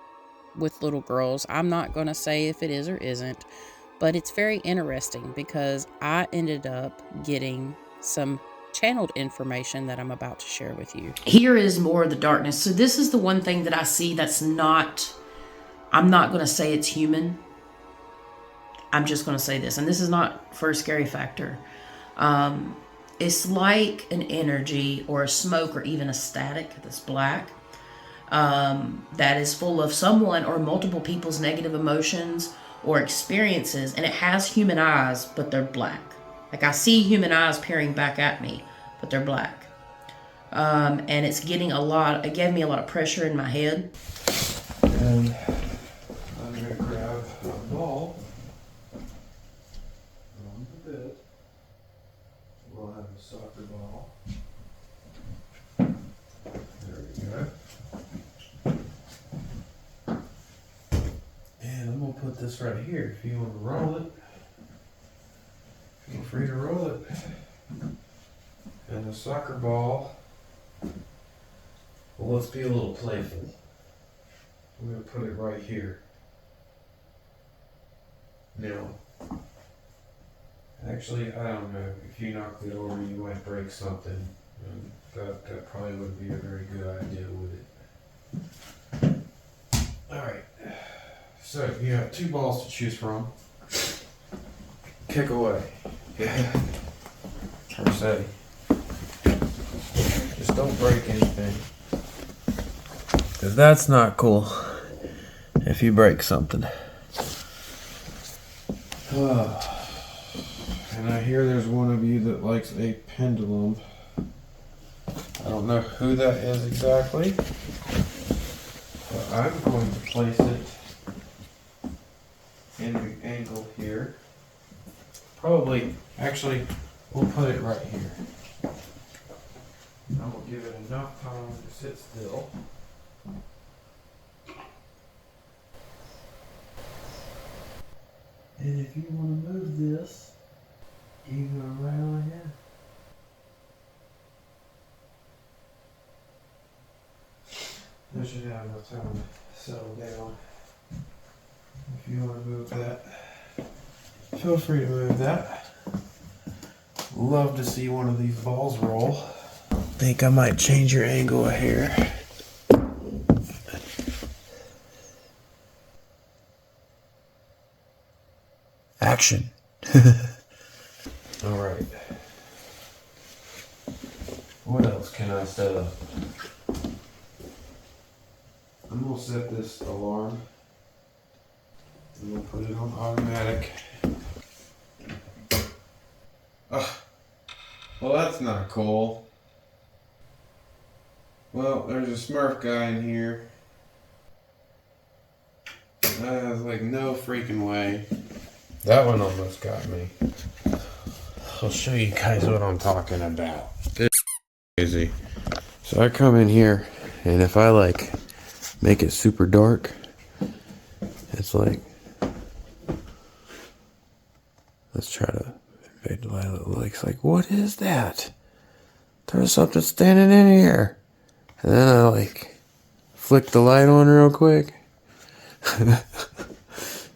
with little girls. I'm not going to say if it is or isn't, but it's very interesting because I ended up getting some channeled information that I'm about to share with you. Here is more of the darkness. So this is the one thing that I see that's not, I'm not going to say it's human. I'm just going to say this, and this is not for a scary factor. It's like an energy or a smoke or even a static that's black, that is full of someone or multiple people's negative emotions or experiences, and it has human eyes, but they're black. Like I see human eyes peering back at me, but they're black. And it's getting it gave me a lot of pressure in my head. And I'm gonna grab a ball on the bed. We'll have a soccer ball. There we go. And I'm gonna put this right here. If you want to roll it, feel free to roll it. And the soccer ball. Well, let's be a little playful. I'm gonna put it right here. Now, actually, I don't know. If you knocked it over, you might break something. That probably wouldn't be a very good idea, would it? Alright. So, you have 2 balls to choose from. Kick away. Per se. Just don't break anything. Because that's not cool if you break something. And I hear there's one of you that likes a pendulum. I don't know who that is exactly, but I'm going to place it in the angle here. Probably, actually, we'll put it right here. I will give it enough time to sit still. And if you want to move this, you go right on ahead. I should have enough time to settle down. If you want to move that, feel free to move that. Love to see one of these balls roll. Think I might change your angle a hair. Action. All right. What else can I set up? I'm gonna set this alarm. I'm gonna put it on automatic. Well, that's not cool. Well, there's a Smurf guy in here. There's like no freaking way. That one almost got me. I'll show you guys what I'm talking about. This is crazy. So I come in here, and if I like make it super dark, it's like, let's try to invade the light of the lakes. Like, what is that? There's something standing in here. And then I like flick the light on real quick.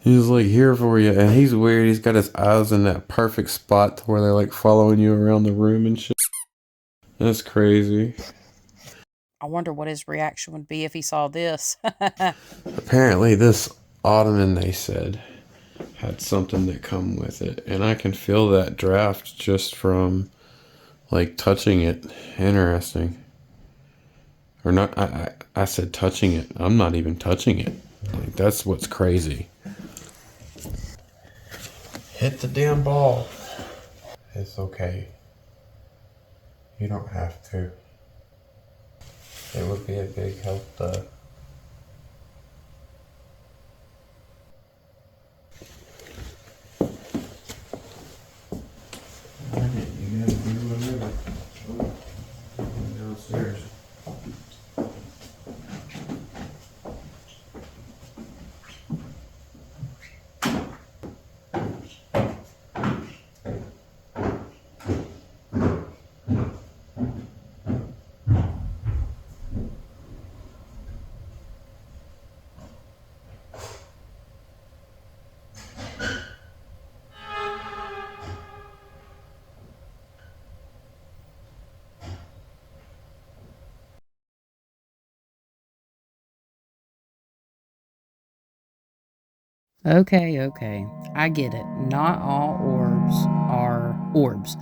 He's like here for you, and he's weird. He's got his eyes in that perfect spot to where they're like following you around the room and shit. That's crazy. I wonder what his reaction would be if he saw this. Apparently this ottoman, they said, had something that come with it, and I can feel that draft just from like touching it. Interesting. Or not, I said touching it. I'm not even touching it. Like, that's what's crazy. Hit the damn ball. It's okay. You don't have to. It would be a big help though. Alright, you gotta do whatever. Oh, I'm downstairs. Okay. I get it. Not all orbs are orbs.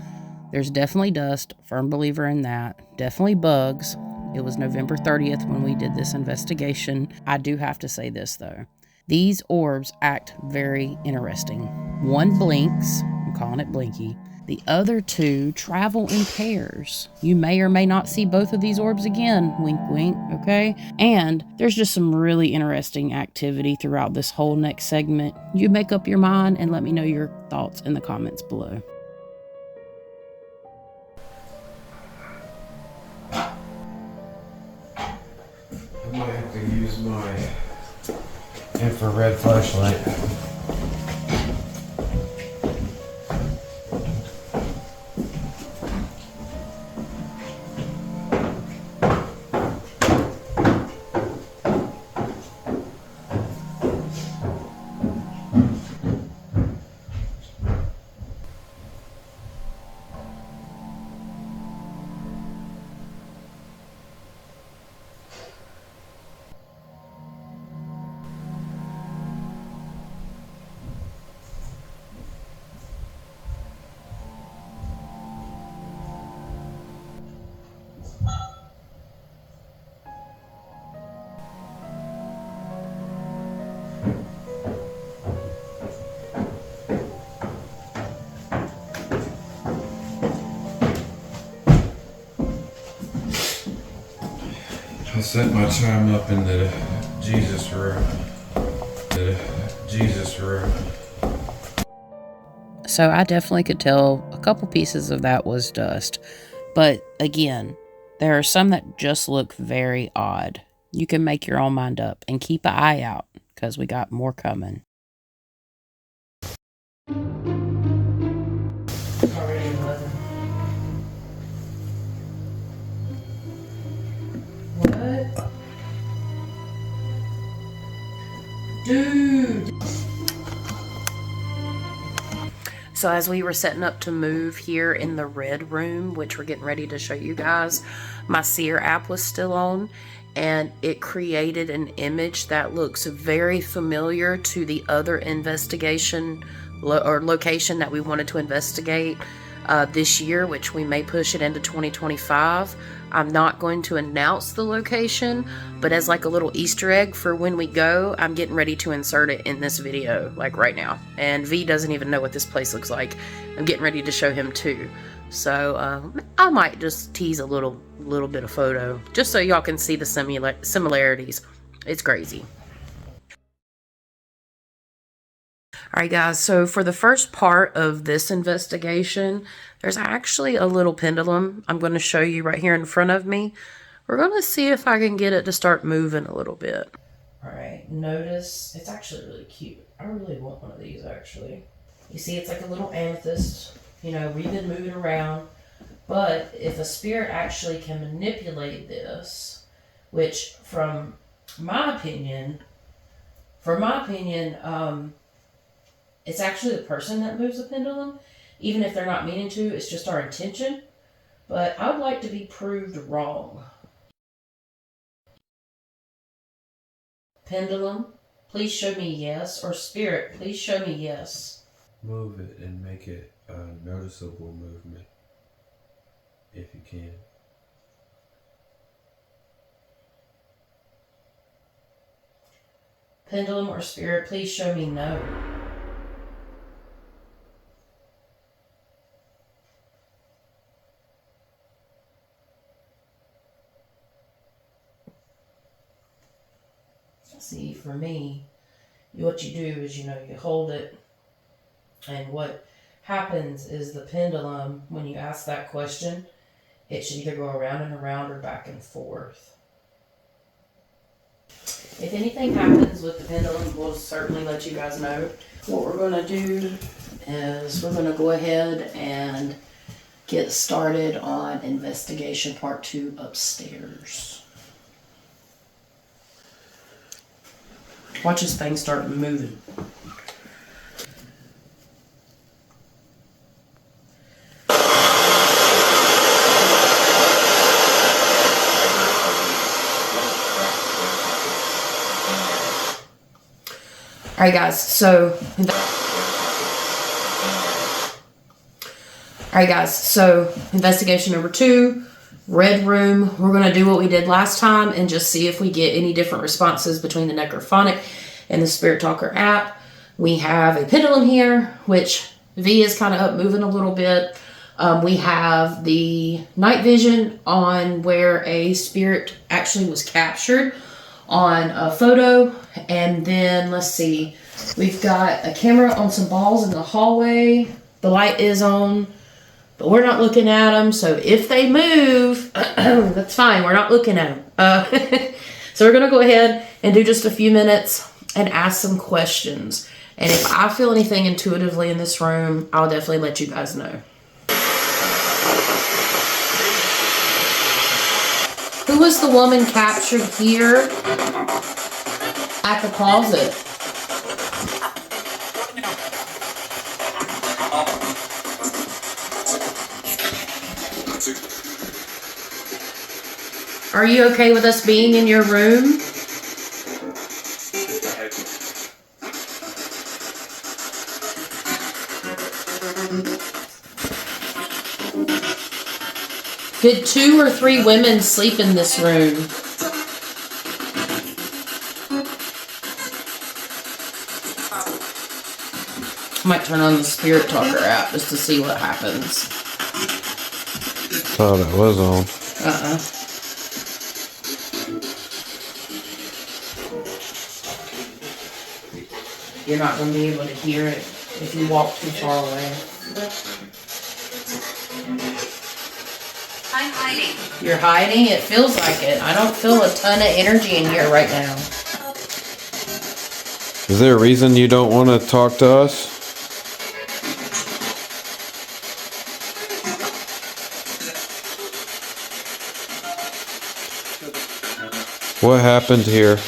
There's definitely dust. Firm believer in that. Definitely bugs. It was November 30th when we did this investigation. I do have to say this, though. These orbs act very interesting. One blinks. I'm calling it Blinky. The other two travel in pairs. You may or may not see both of these orbs again. Wink, wink, okay? And there's just some really interesting activity throughout this whole next segment. You make up your mind and let me know your thoughts in the comments below. I might have to use my infrared flashlight. set my chime up in the Jesus room. The Jesus room. So I definitely could tell a couple pieces of that was dust. But again, there are some that just look very odd. You can make your own mind up and keep an eye out because we got more coming. Already 11. What? Dude! So as we were setting up to move here in the red room, which we're getting ready to show you guys, my Seer app was still on, and it created an image that looks very familiar to the other investigation or location that we wanted to investigate this year, which we may push it into 2025. I'm not going to announce the location, but as like a little Easter egg for when we go, I'm getting ready to insert it in this video, like right now. And V doesn't even know what this place looks like. I'm getting ready to show him too. So I might just tease a little bit of photo, just so y'all can see the similarities. It's crazy. Alright guys, so for the first part of this investigation, there's actually a little pendulum I'm going to show you right here in front of me. We're going to see if I can get it to start moving a little bit. Alright, notice, it's actually really cute. I really want one of these actually. You see it's like a little amethyst. You know, we've been moving around. But if a spirit actually can manipulate this, which from my opinion, it's actually the person that moves the pendulum. Even if they're not meaning to, it's just our intention. But I would like to be proved wrong. Pendulum, please show me yes. Or spirit, please show me yes. Move it and make it a noticeable movement. If you can. Pendulum or spirit, please show me no. See, for me, what you do is, you hold it, and what happens is the pendulum, when you ask that question, it should either go around and around or back and forth. If anything happens with the pendulum, we'll certainly let you guys know. What we're going to do is we're going to go ahead and get started on investigation part 2 upstairs. Watch this thing start moving. Alright guys, so investigation number 2, red room. We're going to do what we did last time and just see if we get any different responses between the Necrophonic and the Spirit Talker app. We have a pendulum here, which V is kind of up moving a little bit. We have the night vision on where a spirit actually was captured on a photo. And then let's see, we've got a camera on some balls in the hallway. The light is on, but we're not looking at them. So if they move, that's fine. We're not looking at them. So we're going to go ahead and do just a few minutes and ask some questions. And if I feel anything intuitively in this room, I'll definitely let you guys know. Who was the woman captured here at the closet? Are you okay with us being in your room? Did 2 or 3 women sleep in this room? I might turn on the Spirit Talker app just to see what happens. Thought it was on. You're not going to be able to hear it if you walk too far away. I'm hiding. You're hiding? It feels like it. I don't feel a ton of energy in here right now. Is there a reason you don't want to talk to us? What happened here?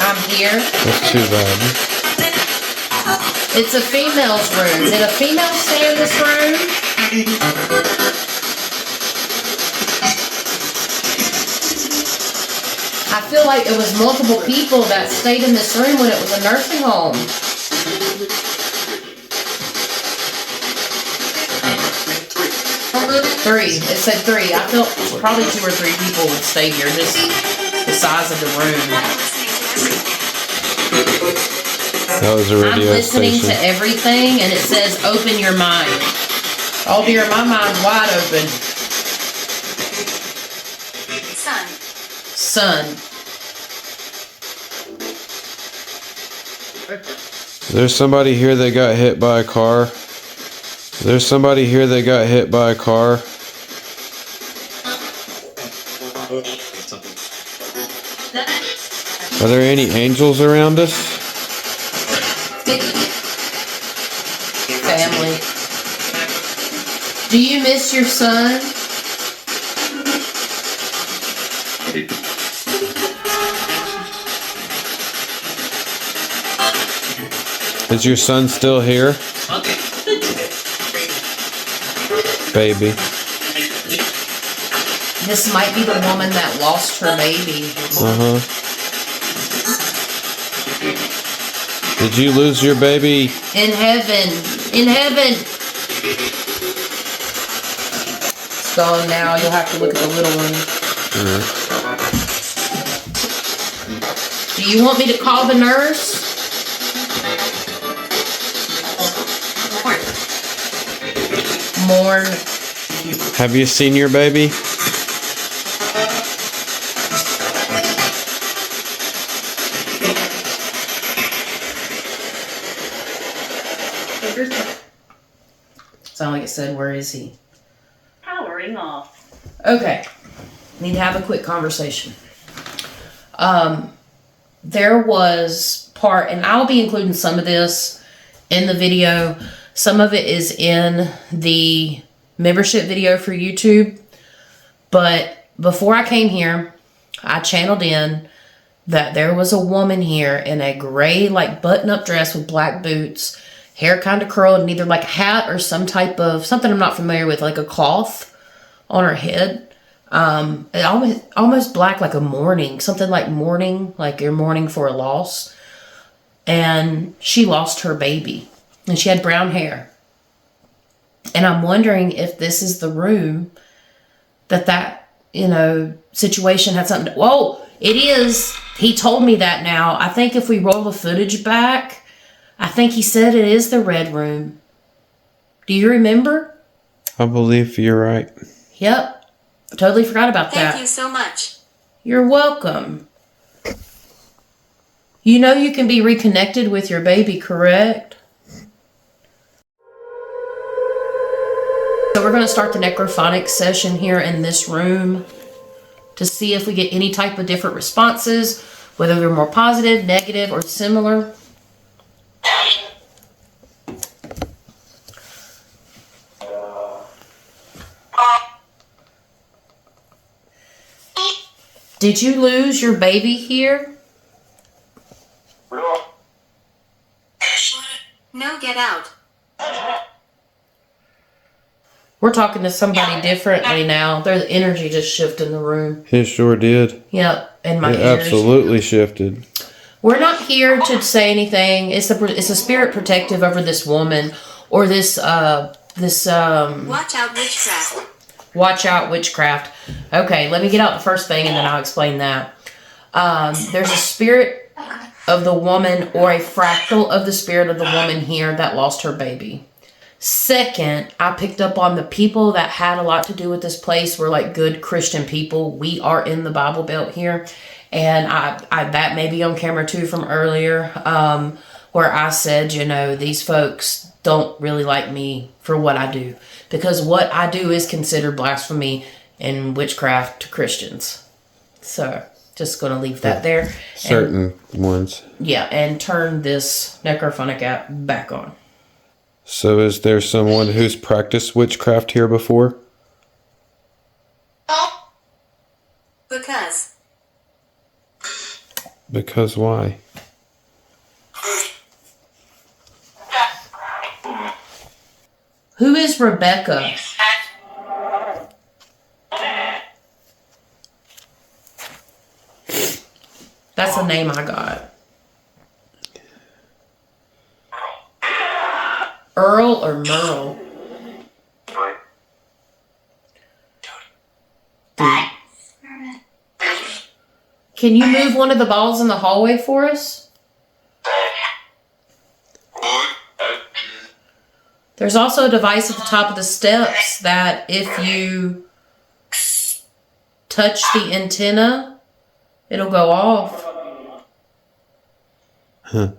I'm here. That's too bad. It's a female's room. Did a female stay in this room? I feel like it was multiple people that stayed in this room when it was a nursing home. Three. It said three. I feel probably 2 or 3 people would stay here, just the size of the room. That was a radio I'm listening station. to everything, and it says open your mind. Oh dear, my mind's wide open. Son. There's somebody here that got hit by a car. There's somebody here that got hit by a car. Are there any angels around us? Family. Do you miss your son? Is your son still here? Baby. This might be the woman that lost her baby. Uh-huh. Did you lose your baby? In heaven. In heaven. It's gone now. You'll have to look at the little one. Do you want me to call the nurse? Mourn. Have you seen your baby? Sound like it said, where is he? Powering off. Okay. Need to have a quick conversation. There was part, and I'll be including some of this in the video. Some of it is in the membership video for YouTube. But before I came here, I channeled in that there was a woman here in a gray, like button-up dress with black boots, hair kind of curled, and either like a hat or some type of, something I'm not familiar with, like a cloth on her head. It almost black, like a mourning, something like mourning, like you're mourning for a loss. And she lost her baby, and she had brown hair. And I'm wondering if this is the room that situation had something to, whoa, it is. He told me that now. I think if we roll the footage back, I think he said it is the red room. Do you remember? I believe you're right. Yep. I totally forgot about that. Thank you so much. You're welcome. You know you can be reconnected with your baby, correct? So we're going to start the necrophonic session here in this room to see if we get any type of different responses, whether they're more positive, negative, or similar. Did you lose your baby here? No, get out. We're talking to somebody differently now. Their energy just shifted in the room. It sure did. Yep, in my It ears. absolutely shifted. We're not here to say anything. It's a spirit protective over this woman or this Watch out, witchcraft. watch out witchcraft. Okay, let me get out the first thing and then I'll explain that. There's a spirit of the woman or a fractal of the spirit of the woman here that lost her baby. Second, I picked up on the people that had a lot to do with this place were like good Christian people. We are in the Bible Belt here. And I that may be on camera too from earlier, where I said, you know, these folks don't really like me for what I do. Because what I do is considered blasphemy and witchcraft to Christians. So, just going to leave that there. Certain ones. Yeah, and turn this necrophonic app back on. So is there someone who's practiced witchcraft here before? Because. Because why? Who is Rebecca? That's the name I got. Earl or Merle? Can you move one of the balls in the hallway for us? There's also a device at the top of the steps that if you touch the antenna, it'll go off. Huh.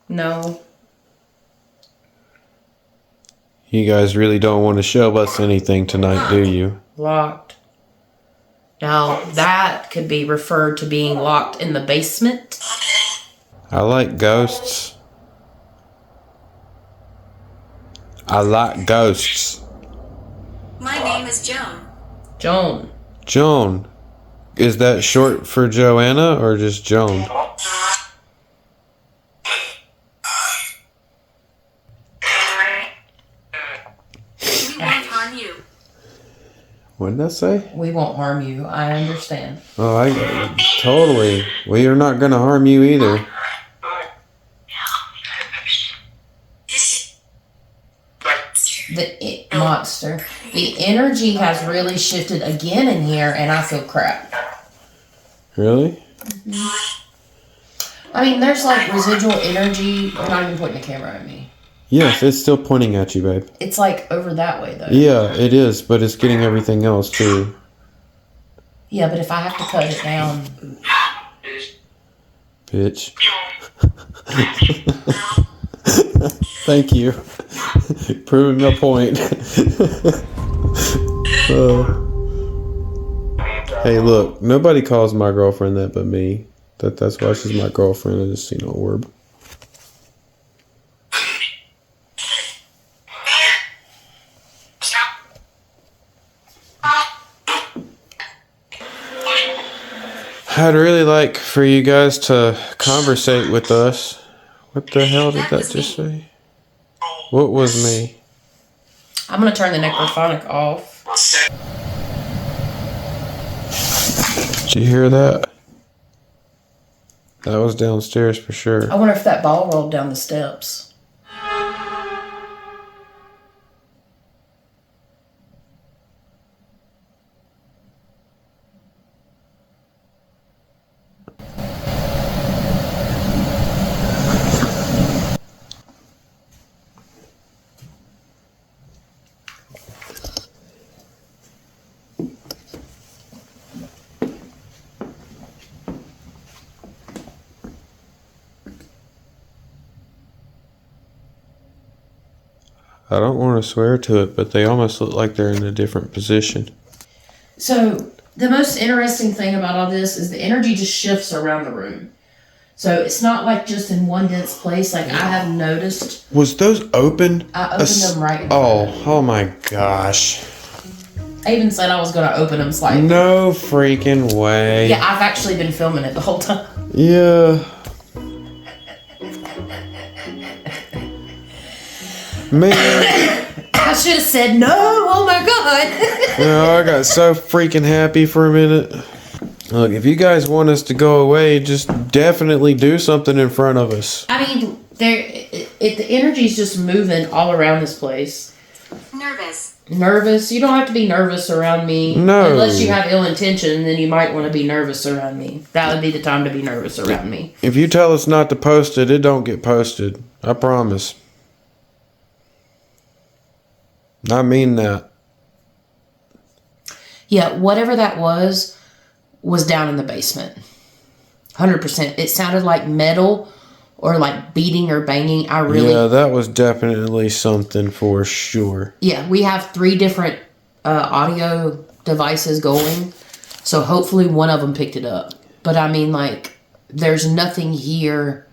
No. You guys really don't want to show us anything tonight, do you? Locked. Now, that could be referred to being locked in the basement. I like ghosts. I like ghosts. My name is Joan. Joan. Joan. Is that short for Joanna or just Joan? We won't harm you. What did I say? We won't harm you. I understand. Oh, I totally. We are not going to harm you either. Monster. The energy has really shifted again in here, and I feel crap. Really? I mean, there's like residual energy. You're not even pointing the camera at me. Yes, it's still pointing at you, babe. It's like over that way, though. Yeah, it is, but it's getting everything else, too. Yeah, but if I have to cut it down... Bitch. Thank you. Proving my point. Hey, look. Nobody calls my girlfriend that but me. That's why she's my girlfriend. I just seen an orb. I'd really like for you guys to conversate with us. What the hell did that just say? What was me? I'm going to turn the necrophonic off. Did you hear that? That was downstairs for sure. I wonder if that ball rolled down the steps. I don't want to swear to it, but they almost look like they're in a different position. So, the most interesting thing about all this is the energy just shifts around the room. So, it's not like just in one dense place. Like, I have noticed. Was those open? I opened them right in Oh my gosh. I even said I was going to open them slightly. No freaking way. Yeah, I've actually been filming it the whole time. Yeah. Man. I should have said no. Oh my god. I got so freaking happy for a minute. Look, if you guys want us to go away, just definitely do something in front of us. I mean, the energy's just moving all around this place. Nervous. nervous. You don't have to be nervous around me. No. Unless you have ill intention, then you might want to be nervous around me. That would be the time to be nervous around me. If you tell us not to post it, it don't get posted. I promise. I mean that. Yeah, whatever that was down in the basement. 100%. It sounded like metal or like beating or banging. Yeah, that was definitely something for sure. Yeah, we have 3 different audio devices going. So hopefully one of them picked it up. But I mean, like, there's nothing here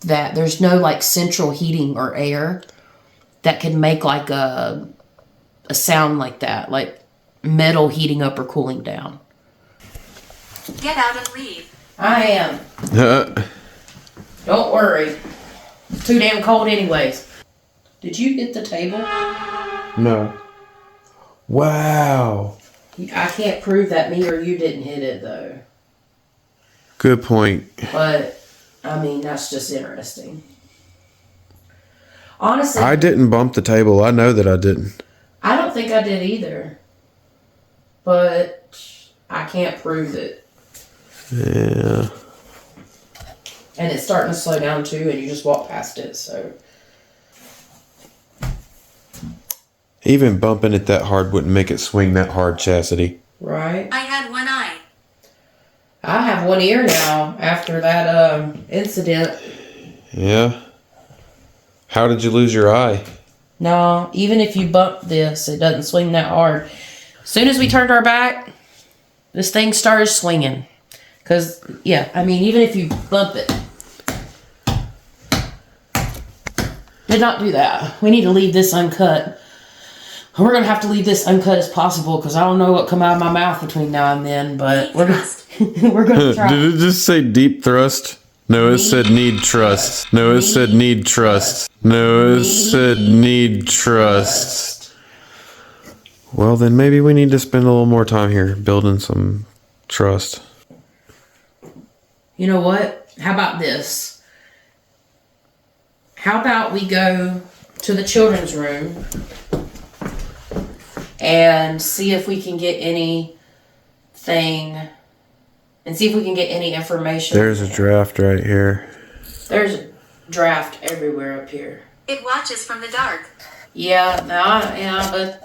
there's no like central heating or air that could make like a sound like that. Like metal heating up or cooling down. Get out and leave. I am. Don't worry. It's too damn cold anyways. Did you hit the table? No. Wow. I can't prove that me or you didn't hit it though. Good point. But, I mean, that's just interesting. Honestly, I didn't bump the table. I know that I didn't. I don't think I did either. But I can't prove it. Yeah. And it's starting to slow down too, and you just walk past it, so. Even bumping it that hard wouldn't make it swing that hard, Chasity. Right? I had one eye. I have one ear now after that incident. Yeah. How did you lose your eye? No, even if you bump this, it doesn't swing that hard. As soon as we turned our back, this thing started swinging. Because, yeah, I mean, even if you bump it. Did not do that. We need to leave this uncut. We're going to have to leave this uncut as possible because I don't know what come out of my mouth between now and then, but we're going to try. Did it just say deep thrust? No, it said need trust. No, it said need trust. No, it said need trust. Well, then maybe we need to spend a little more time here building some trust. You know what? How about this? How about we go to the children's room and see if we can get anything, and see if we can get any information. There's a draft right here. There's a draft everywhere up here. It watches from the dark. Yeah,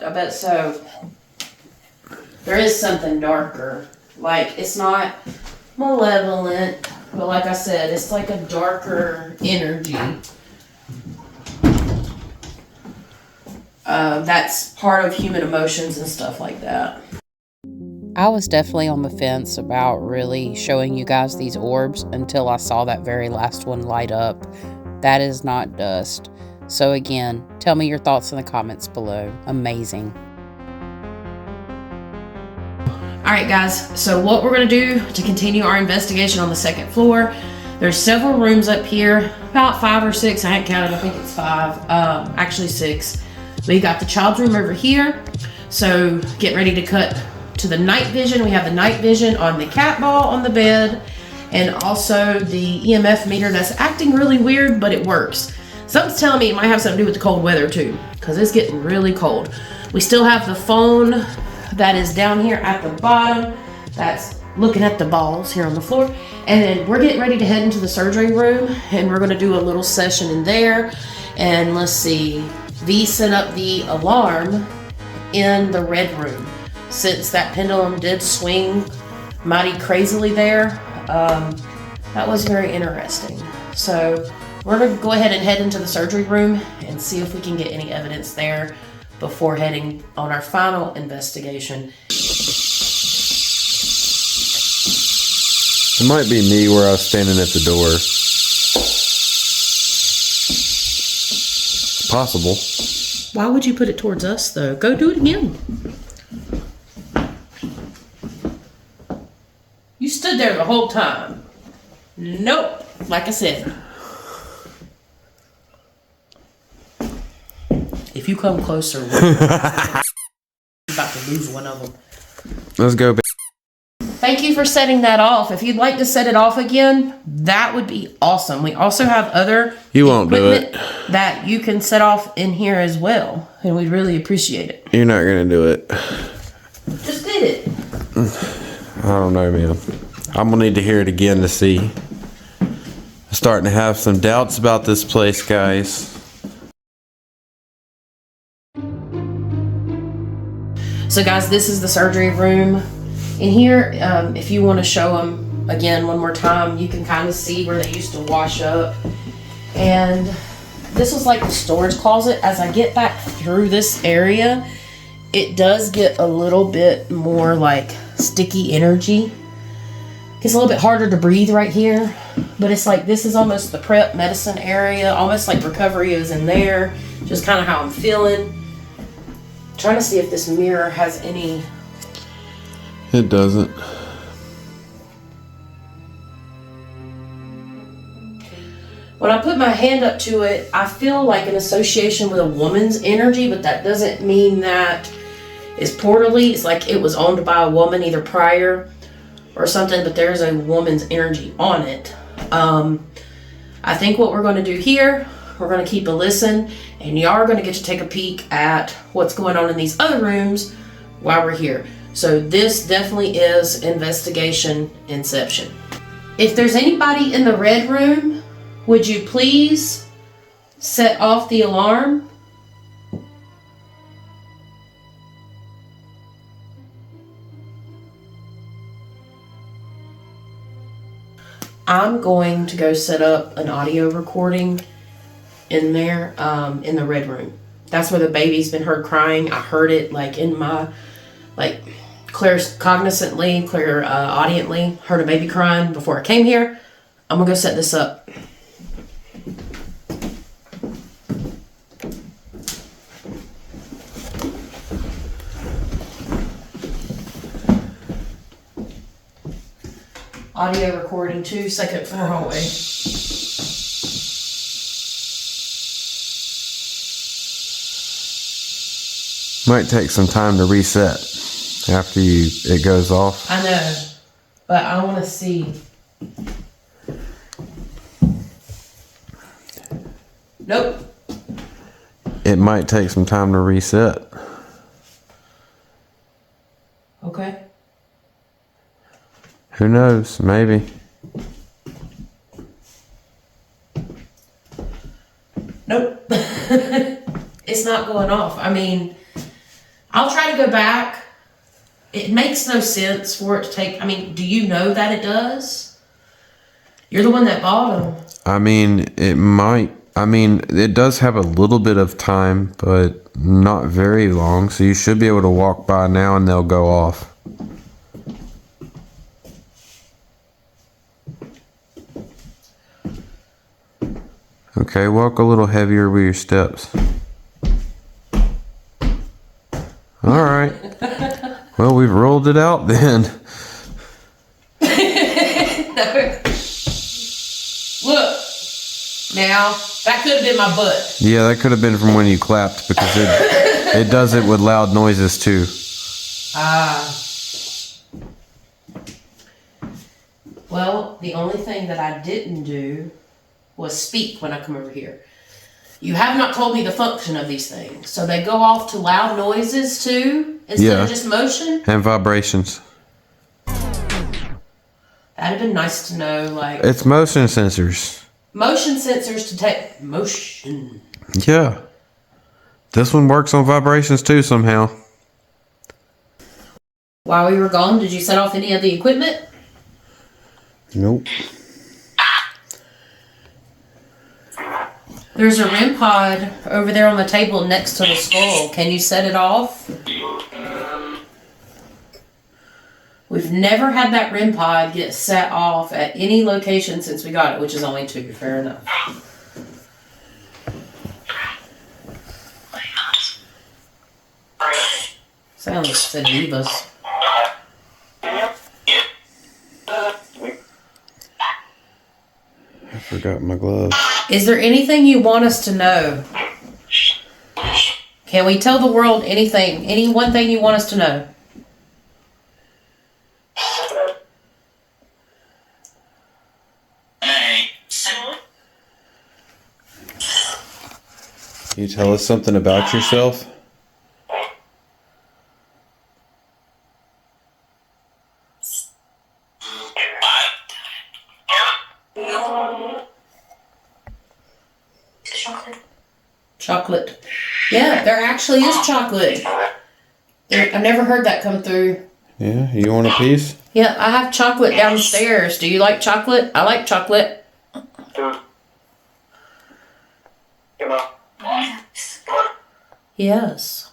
I bet so. There is something darker. Like, it's not malevolent, but like I said, it's like a darker energy. That's part of human emotions and stuff like that. I was definitely on the fence about really showing you guys these orbs until I saw that very last one light up. That is not dust. So again, tell me your thoughts in the comments below. Amazing. Alright guys, so what we're going to do to continue our investigation on the second floor, there's several rooms up here, about 5 or 6, I haven't counted, I think it's 5, actually 6. We got the child's room over here, so get ready to cut to the night vision. We have the night vision on the cat ball on the bed, and also the EMF meter that's acting really weird, but it works. Something's telling me it might have something to do with the cold weather too, because it's getting really cold. We still have the phone that is down here at the bottom, that's looking at the balls here on the floor. And then we're getting ready to head into the surgery room, and we're going to do a little session in there. And let's see, V set up the alarm in the red room. Since that pendulum did swing mighty crazily there, that was very interesting. So we're going to go ahead and head into the surgery room and see if we can get any evidence there before heading on our final investigation. It might be me where I was standing at the door. It's possible. Why would you put it towards us though? Go do it again. You stood there the whole time. Nope. Like I said. If you come closer, we're about to lose one of them. Let's go. Thank thank you for setting that off. If you'd like to set it off again, that would be awesome. We also have other You won't do it. that you can set off in here as well, and we'd really appreciate it. You're not gonna do it. Just did it. I don't know, man. I'm gonna need to hear it again to see. I'm starting to have some doubts about this place, guys. So guys, this is the surgery room. In here, if you want to show them again one more time, you can kind of see where they used to wash up. And this was like the storage closet. As I get back through this area, it does get a little bit more like sticky energy. Gets a little bit harder to breathe right here. But it's like this is almost the prep medicine area, almost like recovery is in there. Just kind of how I'm feeling. Trying to see if this mirror has any. It doesn't. When I put my hand up to it, I feel like an association with a woman's energy, but that doesn't mean that it's portally. It's like it was owned by a woman either prior or something, but there's a woman's energy on it. I think what we're going to do here, we're going to keep a listen, and y'all are going to get to take a peek at what's going on in these other rooms while we're here. So this definitely is investigation inception. If there's anybody in the red room, would you please set off the alarm? I'm going to go set up an audio recording in there, in the red room. That's where the baby's been heard crying. I heard it like in my, like, claircognizantly, audiently, heard a baby crying before I came here. I'm gonna go set this up. Audio recording 2, second floor hallway. Might take some time to reset after it goes off. I know, but I want to see. Nope. It might take some time to reset. Okay. Who knows? Maybe. Nope. It's not going off. I mean, I'll try to go back. It makes no sense for it to take. I mean, do you know that it does? You're the one that bought them. I mean, it might. I mean, it does have a little bit of time, but not very long. So you should be able to walk by now and they'll go off. Okay, walk a little heavier with your steps. All right. Well, we've rolled it out then. Look. Now, that could have been my butt. Yeah, that could have been from when you clapped because it does it with loud noises too. Well, the only thing that I didn't do was speak when I come over here. You have not told me the function of these things. So they go off to loud noises too, instead of just motion? And vibrations. That'd have been nice to know, like... It's motion sensors. Motion sensors to take... Motion. Yeah. This one works on vibrations too somehow. While we were gone, did you set off any of the equipment? Nope. There's a REM pod over there on the table next to the skull. Can you set it off? We've never had that REM pod get set off at any location since we got it, which is only 2. Fair enough. Sounds like said Divas. I forgot my glove. Is there anything you want us to know? Can we tell the world anything? Any one thing you want us to know? Can you tell us something about yourself? Chocolate. Yeah, there actually is chocolate. I've never heard that come through. Yeah, you want a piece? Yeah, I have chocolate downstairs. Do you like chocolate? I like chocolate. Yes.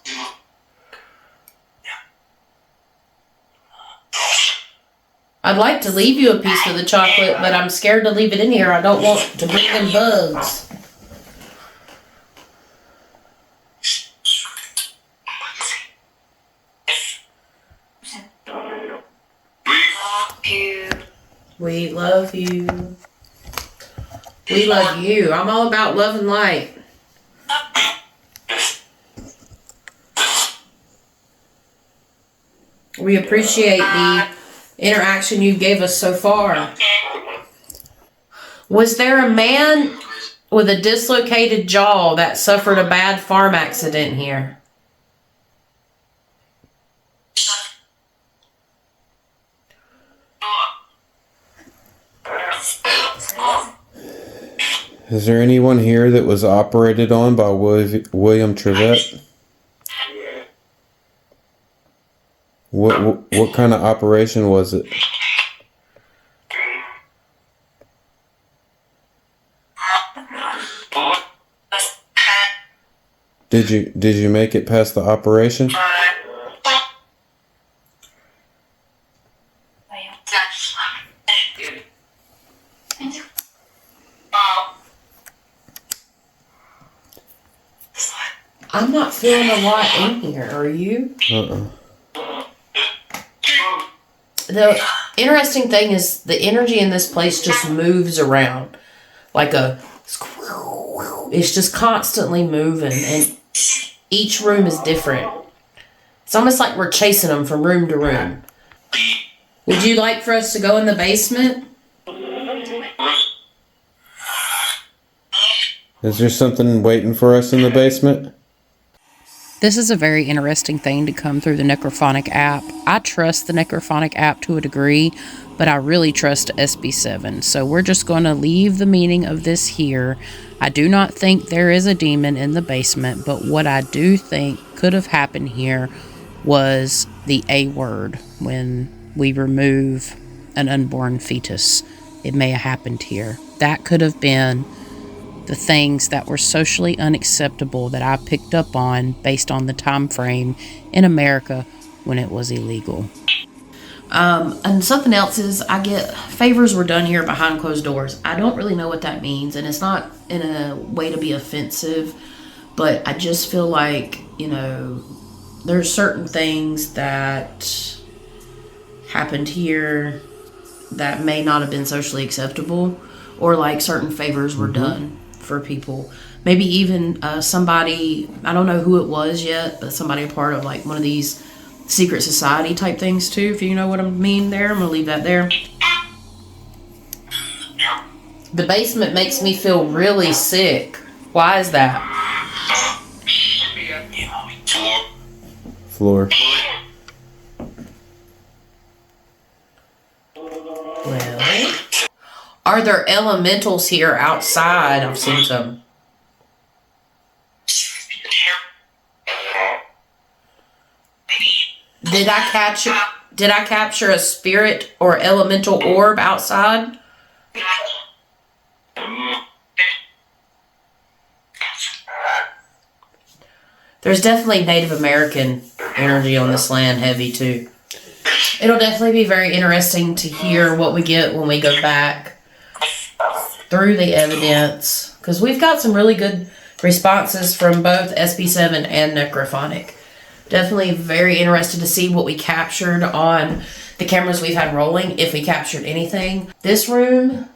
I'd like to leave you a piece of the chocolate, but I'm scared to leave it in here. I don't want to bring in bugs. We love you. We love you. I'm all about love and light. We appreciate the interaction you gave us so far. Was there a man with a dislocated jaw that suffered a bad farm accident here? Is there anyone here that was operated on by William Trivette? What kind of operation was it? Did you make it past the operation? I'm not feeling a lot in here, are you? The interesting thing is the energy in this place just moves around. Like it's just constantly moving, and each room is different. It's almost like we're chasing them from room to room. Would you like for us to go in the basement? Is there something waiting for us in the basement? This is a very interesting thing to come through the Necrophonic app. I trust the Necrophonic app to a degree, but I really trust SB7. So we're just going to leave the meaning of this here. I do not think there is a demon in the basement, but what I do think could have happened here was the A word. When we remove an unborn fetus, it may have happened here. That could have been the things that were socially unacceptable that I picked up on based on the time frame in America when it was illegal. And something else is I get favors were done here behind closed doors. I don't really know what that means, and it's not in a way to be offensive, but I just feel like, there's certain things that happened here that may not have been socially acceptable, or like certain favors were done for people. Maybe even somebody, I don't know who it was yet, but somebody a part of like one of these secret society type things too, if you know what I mean there. I'm gonna leave that there. The basement makes me feel really sick. Why is that? Floor. Well, are there elementals here outside? I've seen some. Did I capture a spirit or elemental orb outside? There's definitely Native American energy on this land, heavy too. It'll definitely be very interesting to hear what we get when we go back through the evidence, because we've got some really good responses from both SB7 and Necrophonic. Definitely very interested to see what we captured on the cameras we've had rolling, if we captured anything. This room,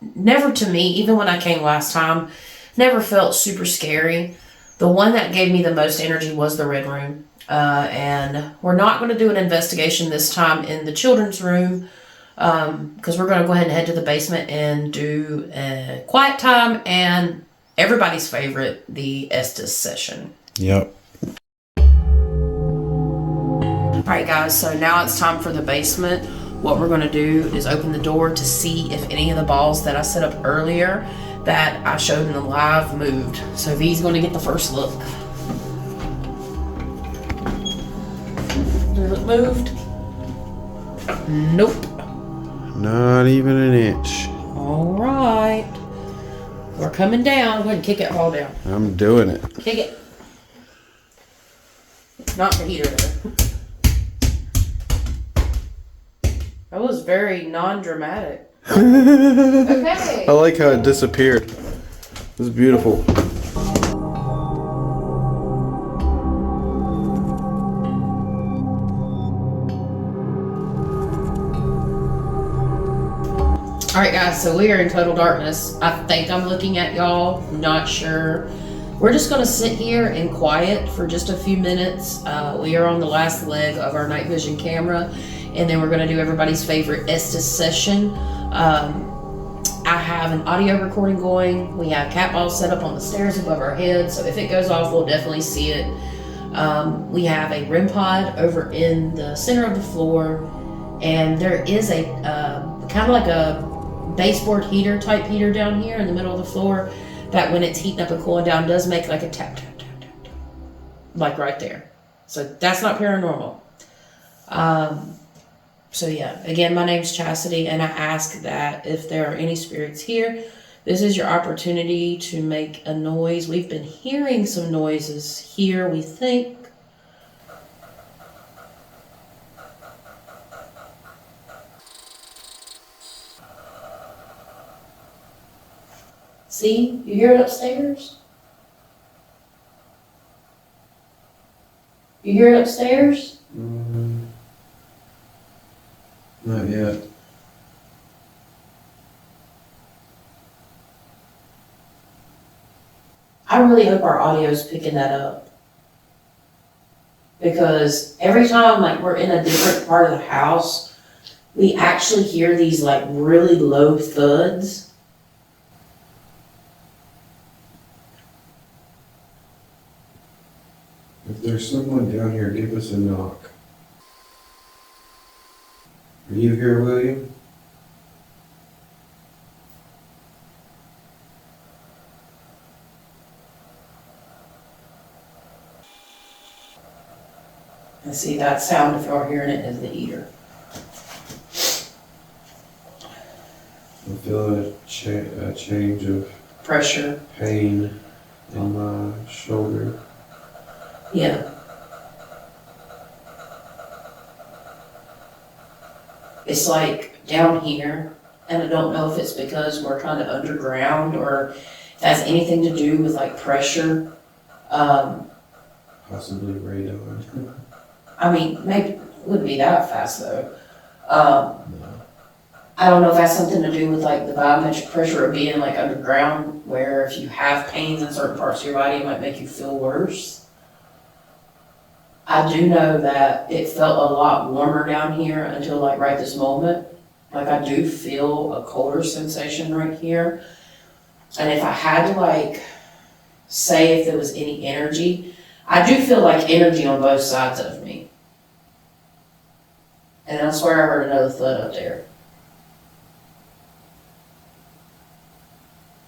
never to me, even when I came last time, never felt super scary. The one that gave me the most energy was the red room. And we're not going to do an investigation this time in the children's room, because we're going to go ahead and head to the basement and do a quiet time and everybody's favorite, the Estes session. Yep. Alright guys, so now it's time for the basement. What we're going to do is open the door to see if any of the balls that I set up earlier that I showed in the live moved. So V's going to get the first look. Did it look moved? Nope. Not even an inch. Alright. We're coming down. Go ahead and kick it all down. I'm doing it. Kick it. Not the heater though. That was very non-dramatic. Okay. I like how it disappeared. It was beautiful. Alright guys, so we are in total darkness. I think I'm looking at y'all, not sure. We're just gonna sit here in quiet for just a few minutes. We are on the last leg of our night vision camera, and then we're gonna do everybody's favorite Estes session. I have an audio recording going. We have cat balls set up on the stairs above our heads, so if it goes off, we'll definitely see it. We have a REM pod over in the center of the floor, and there is a kind of like a baseboard heater type heater down here in the middle of the floor that when it's heating up and cooling down does make like a tap tap tap tap tap, like right there. So that's not paranormal. So yeah, again, my name's Chasity, and I ask that if there are any spirits here, this is your opportunity to make a noise. We've been hearing some noises here, we think. See? You hear it upstairs? You hear it upstairs? Not yet. I really hope our audio is picking that up. Because every time like we're in a different part of the house, we actually hear these like really low thuds. If there's someone down here, give us a knock. Are you here, William? And see, that sound, if you're hearing it, is the heater. I'm feeling a change of Pressure. pain in my shoulder. Yeah. It's like down here, and I don't know if it's because we're kind of underground or if it has anything to do with like pressure. Possibly radon. I mean, maybe it wouldn't be that fast though. I don't know if that's something to do with like the biometric pressure of being like underground, where if you have pains in certain parts of your body, it might make you feel worse. I do know that it felt a lot warmer down here until like right this moment. Like I do feel a colder sensation right here. And if I had to like say if there was any energy, I do feel like energy on both sides of me. And I swear I heard another thud up there.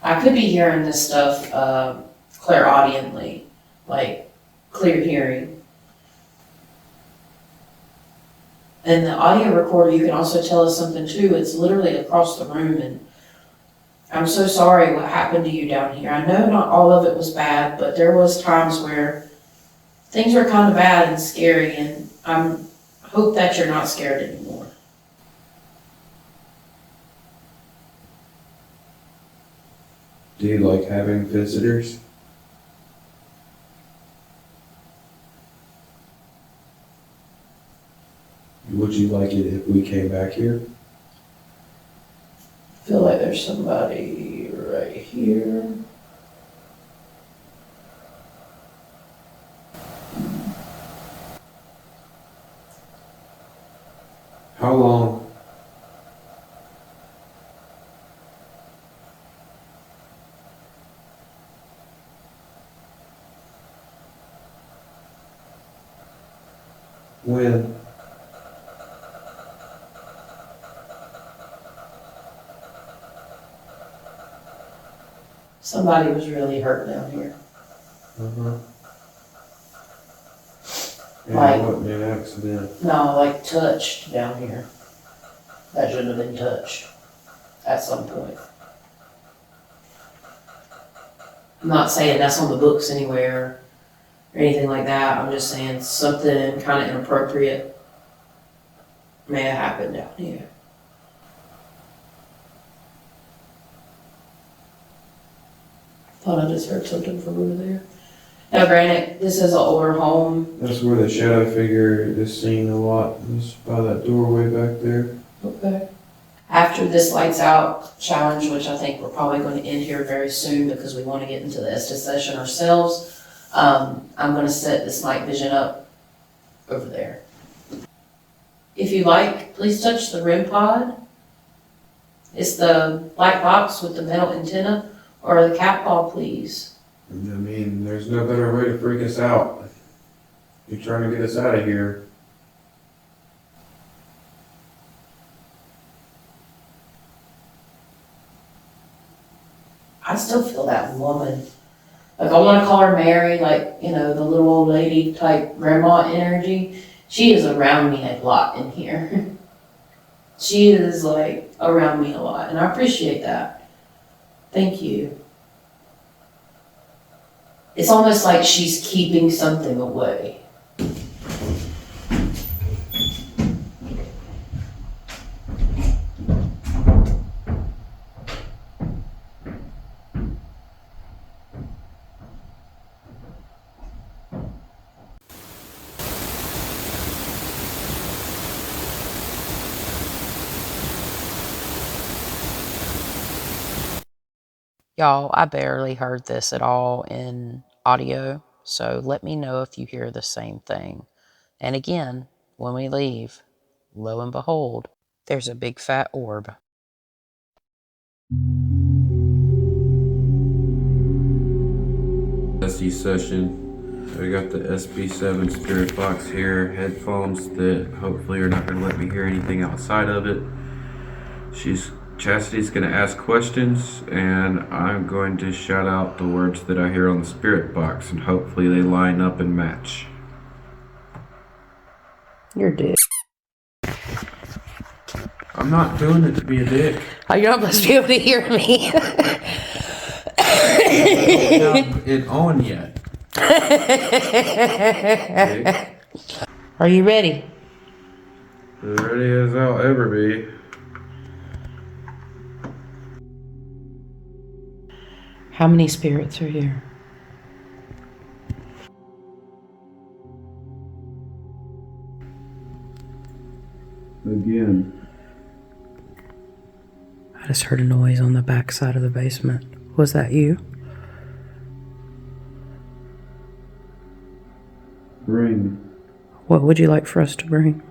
I could be hearing this stuff clairaudiently, like clear hearing. And the audio recorder, you can also tell us something too. It's literally across the room, and I'm so sorry what happened to you down here. I know not all of it was bad, but there was times where things were kind of bad and scary, and I hope that you're not scared anymore. Do you like having visitors? Would you like it if we came back here? I feel like there's somebody right here. How long? When? Somebody was really hurt down here. Uh-huh. Like- It wasn't an accident. No, like touched down here. That shouldn't have been touched at some point. I'm not saying that's on the books anywhere or anything like that. I'm just saying something kind of inappropriate may have happened down here. Thought I just heard something from over there. Now, granted, this is an older home. That's where the shadow figure is seen a lot. It's by that doorway back there. Okay. After this lights out challenge, which I think we're probably going to end here very soon because we want to get into the Estes session ourselves, I'm going to set this night vision up over there. If you like, please touch the REM pod. It's the black box with the metal antenna, or the cat paw, please. I mean, there's no better way to freak us out. You're trying to get us out of here. I still feel that woman. Like, I want to call her Mary, like, you know, the little old lady type grandma energy. She is around me a lot in here. She is, like, around me a lot, and I appreciate that. Thank you. It's almost like she's keeping something away. Y'all, I barely heard this at all in audio, so let me know if you hear the same thing. And again, when we leave, lo and behold, there's a big fat orb. SE session. I got the SB7 spirit box here, headphones that hopefully are not going to let me hear anything outside of it. Chastity's going to ask questions, and I'm going to shout out the words that I hear on the spirit box, and hopefully they line up and match. You're a dick. I'm not doing it to be a dick. Oh, you're not supposed to be able to hear me. I don't have it on yet. Dick. Are you ready? As ready as I'll ever be. How many spirits are here? Again. I just heard a noise on the back side of the basement. Was that you? Bring. What would you like for us to bring?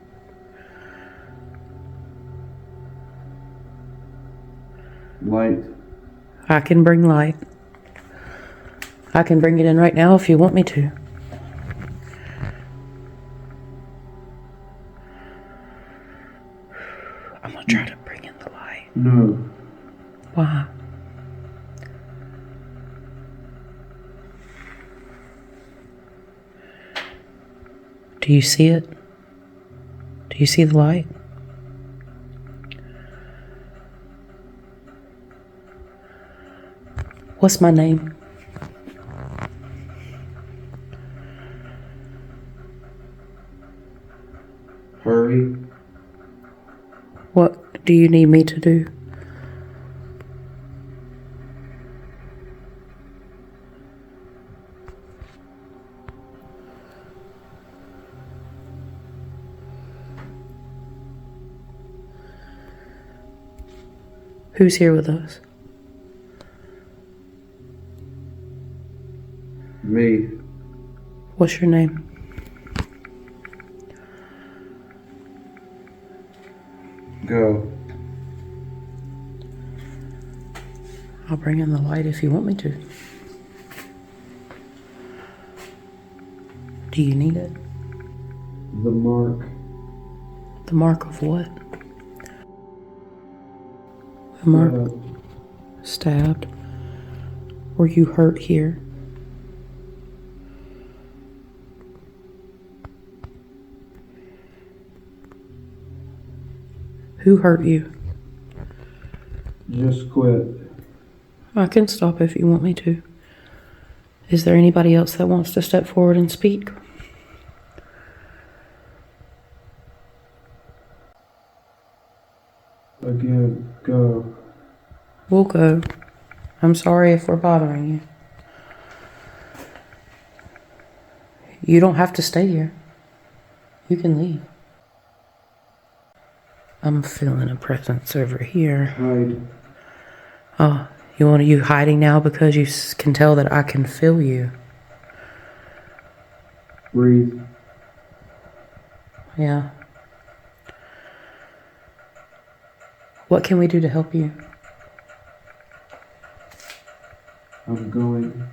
Light. I can bring light. I can bring it in right now if you want me to. I'm gonna try to bring in the light. No. Why? Do you see it? Do you see the light? What's my name? Hurry. What do you need me to do? Who's here with us? Me. What's your name? Go. I'll bring in the light if you want me to. Do you need it? The mark. The mark of what? A mark. Stabbed. Were you hurt here? Who hurt you? Just quit. I can stop if you want me to. Is there anybody else that wants to step forward and speak? Again, go. We'll go. I'm sorry if we're bothering you. You don't have to stay here. You can leave. I'm feeling a presence over here. Hide. Oh, you hiding now because you can tell that I can feel you. Breathe. Yeah. What can we do to help you? I'm going.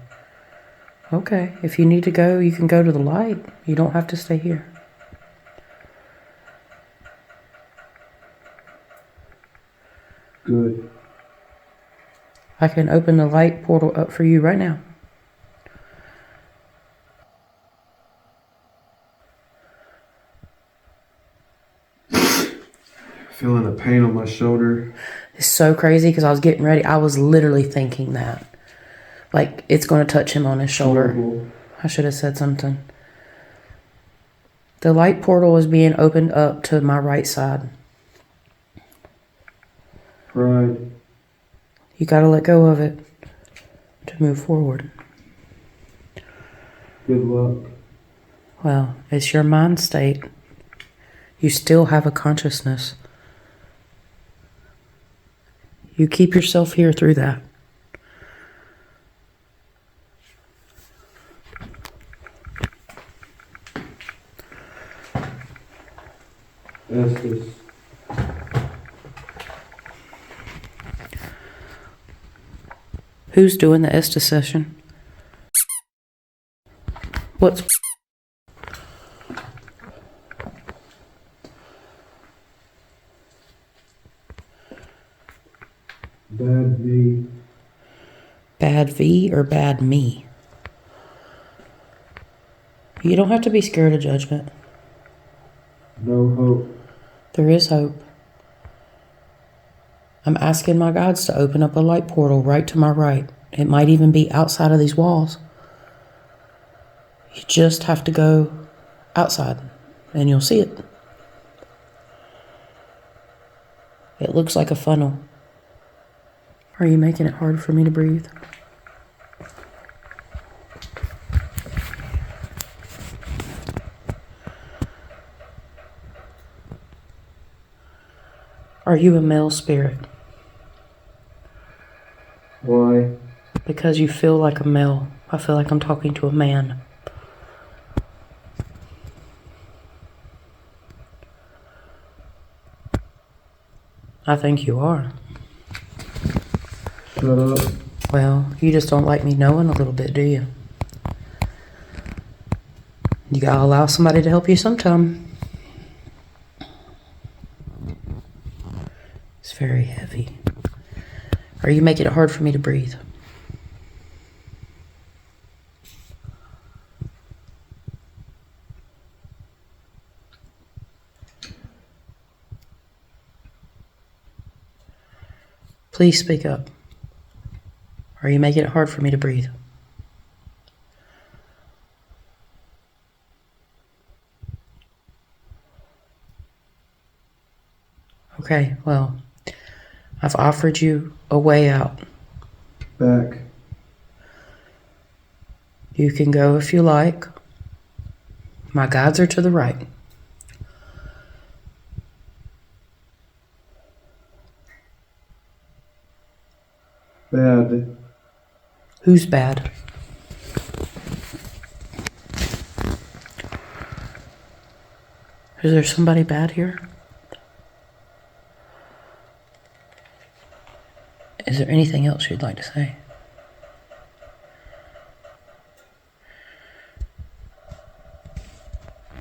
Okay, if you need to go, you can go to the light. You don't have to stay here. Good. I can open the light portal up for you right now. Feeling a pain on my shoulder. It's so crazy because I was getting ready. I was literally thinking that. Like, it's going to touch him on his shoulder. Horrible. I should have said something. The light portal is being opened up to my right side. Pride. You got to let go of it to move forward. Good luck. Well, it's your mind state. You still have a consciousness. You keep yourself here through that. Estes. Who's doing the Estes session? What's... Bad V. Bad V or bad me? You don't have to be scared of judgment. No hope. There is hope. I'm asking my guides to open up a light portal right to my right. It might even be outside of these walls. You just have to go outside and you'll see it. It looks like a funnel. Are you making it hard for me to breathe? Are you a male spirit? Why? Because you feel like a male. I feel like I'm talking to a man. I think you are. Shut up. Well, you just don't like me knowing a little bit, do you? You gotta allow somebody to help you sometime. It's very heavy. Are you making it hard for me to breathe? Please speak up. Are you making it hard for me to breathe? Okay, well, I've offered you a way out. Back. You can go if you like. My guides are to the right. Bad. Who's bad? Is there somebody bad here? Is there anything else you'd like to say?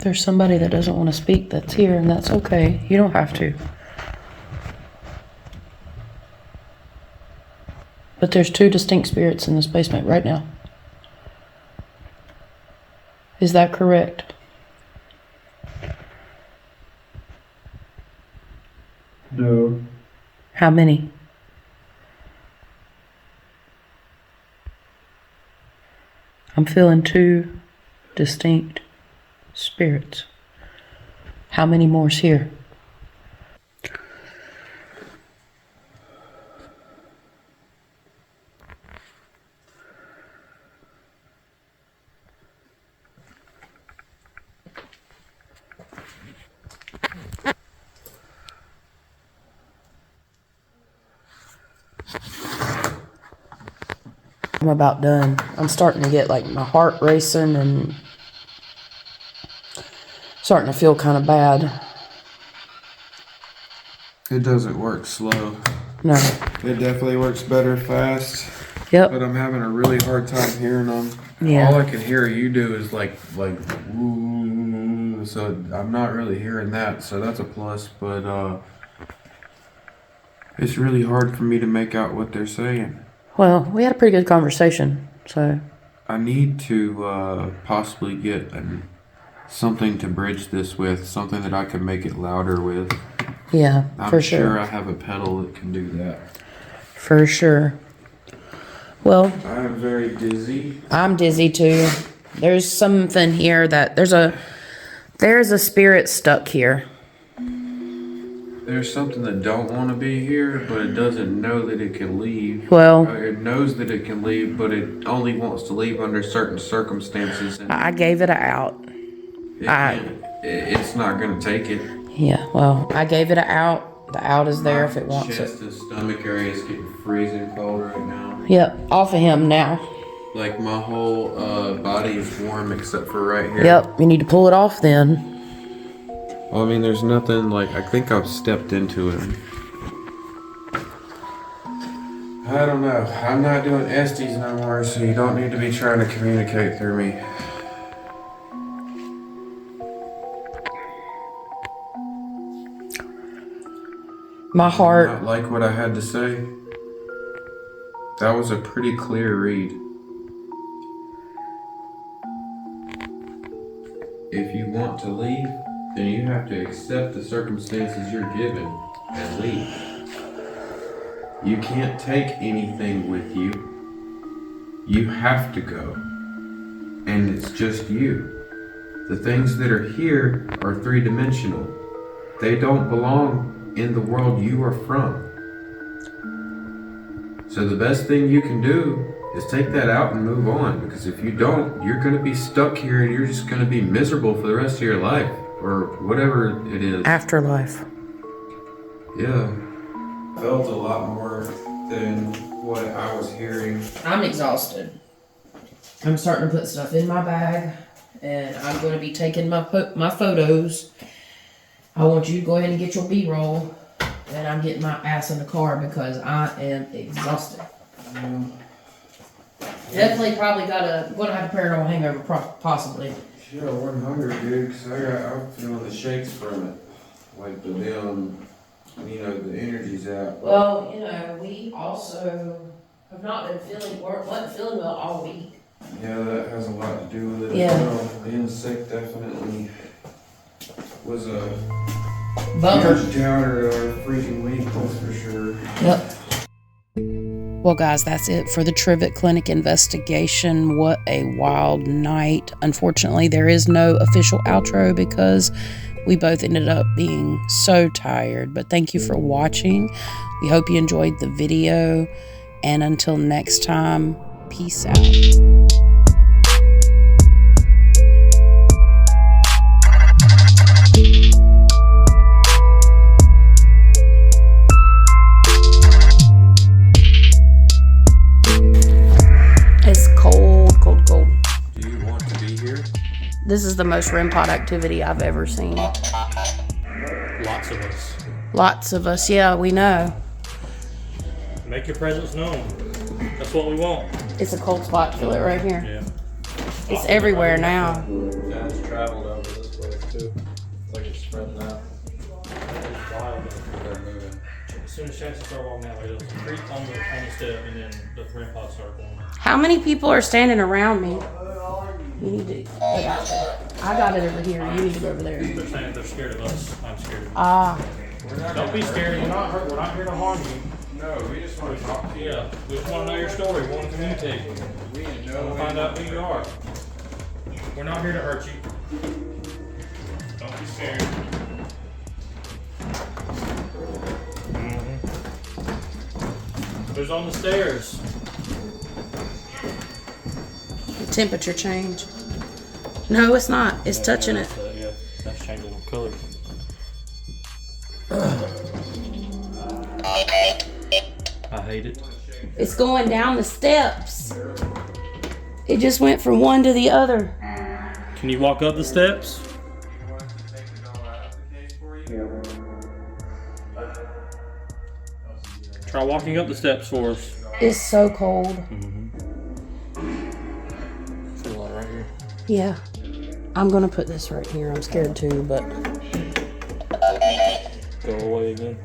There's somebody that doesn't want to speak that's here, and that's okay. You don't have to. But there's 2 distinct spirits in this basement right now. Is that correct? No. How many? I'm feeling 2 distinct spirits. How many more's here? I'm about done. I'm starting to get like my heart racing and starting to feel kind of bad. It doesn't work slow. No. It definitely works better fast. Yep. But I'm having a really hard time hearing them. Yeah. All I can hear you do is like, ooh, so I'm not really hearing that. So that's a plus. But it's really hard for me to make out what they're saying. Well, we had a pretty good conversation, so. I need to possibly get something to bridge this with, something that I can make it louder with. Yeah, I'm for sure sure. I have a pedal that can do that. For sure. Well, I am very dizzy. I'm dizzy too. There's something here that there's a spirit stuck here. There's something that don't want to be here, but it doesn't know that it can leave. Well, It knows that it can leave, but it only wants to leave under certain circumstances. And I gave it a out. it's not going to take it. Yeah, well, I gave it a out. The out is there if it wants it. Chest and stomach area is getting freezing cold right now. Yep, off of him now. Like my whole body is warm except for right here. Yep, you need to pull it off then. Well, I mean, there's nothing like, I think I've stepped into it. I don't know. I'm not doing Estes no more, so you don't need to be trying to communicate through me. My heart. Not like what I had to say. That was a pretty clear read. If you want to leave, then you have to accept the circumstances you're given and leave. You can't take anything with you. You have to go. And it's just you. The things that are here are 3-dimensional. They don't belong in the world you are from. So the best thing you can do is take that out and move on, because if you don't, you're going to be stuck here and you're just going to be miserable for the rest of your life, or whatever it is. Afterlife. Yeah. Felt a lot more than what I was hearing. I'm exhausted. I'm starting to put stuff in my bag, and I'm going to be taking my photos. I want you to go ahead and get your B-roll, and I'm getting my ass in the car because I am exhausted. Definitely probably gonna have a paranormal hangover, possibly. Shit, I wasn't hungry, dude, because I'm feeling the shakes from it. Like the the energy's out. Well, we also have not been wasn't feeling well all week. Yeah, that has a lot to do with it Yeah. as well. Being sick definitely was a Bummer. huge downer to our freaking week, that's for sure. Yep. Well, guys, that's it for the Trivette Clinic investigation. What a wild night. Unfortunately, there is no official outro because we both ended up being so tired. But thank you for watching. We hope you enjoyed the video. And until next time, peace out. It's cold, cold, cold. Do you want to be here? This is the most REM pod activity I've ever seen. Lots of us. Lots of us, yeah, we know. Make your presence known. That's what we want. It's a cold spot. Feel it right here. Yeah. It's everywhere now. John's traveled over this place. As soon as Chasity started walking out, there was a creak on the step, and then the REM pod started going. How many people are standing around me? You need to. I got it over here. You need to go over there. They're saying they're scared of us. I'm scared of you. Don't be scared. You're not hurt. We're not here to harm you. No, we just want to talk to you. Yeah, we just want to know your story. We want to communicate. We want to find out who you are. We're not here to hurt you. Don't be scared. Who's on the stairs? The temperature change. No, it's not. It's touching it. Yeah, that's changing colors. I hate it. It's going down the steps. It just went from one to the other. Can you walk up the steps? Try walking up the steps for us. It's so cold. Feel like right here. Yeah. I'm gonna put this right here. I'm scared too, but Go away again.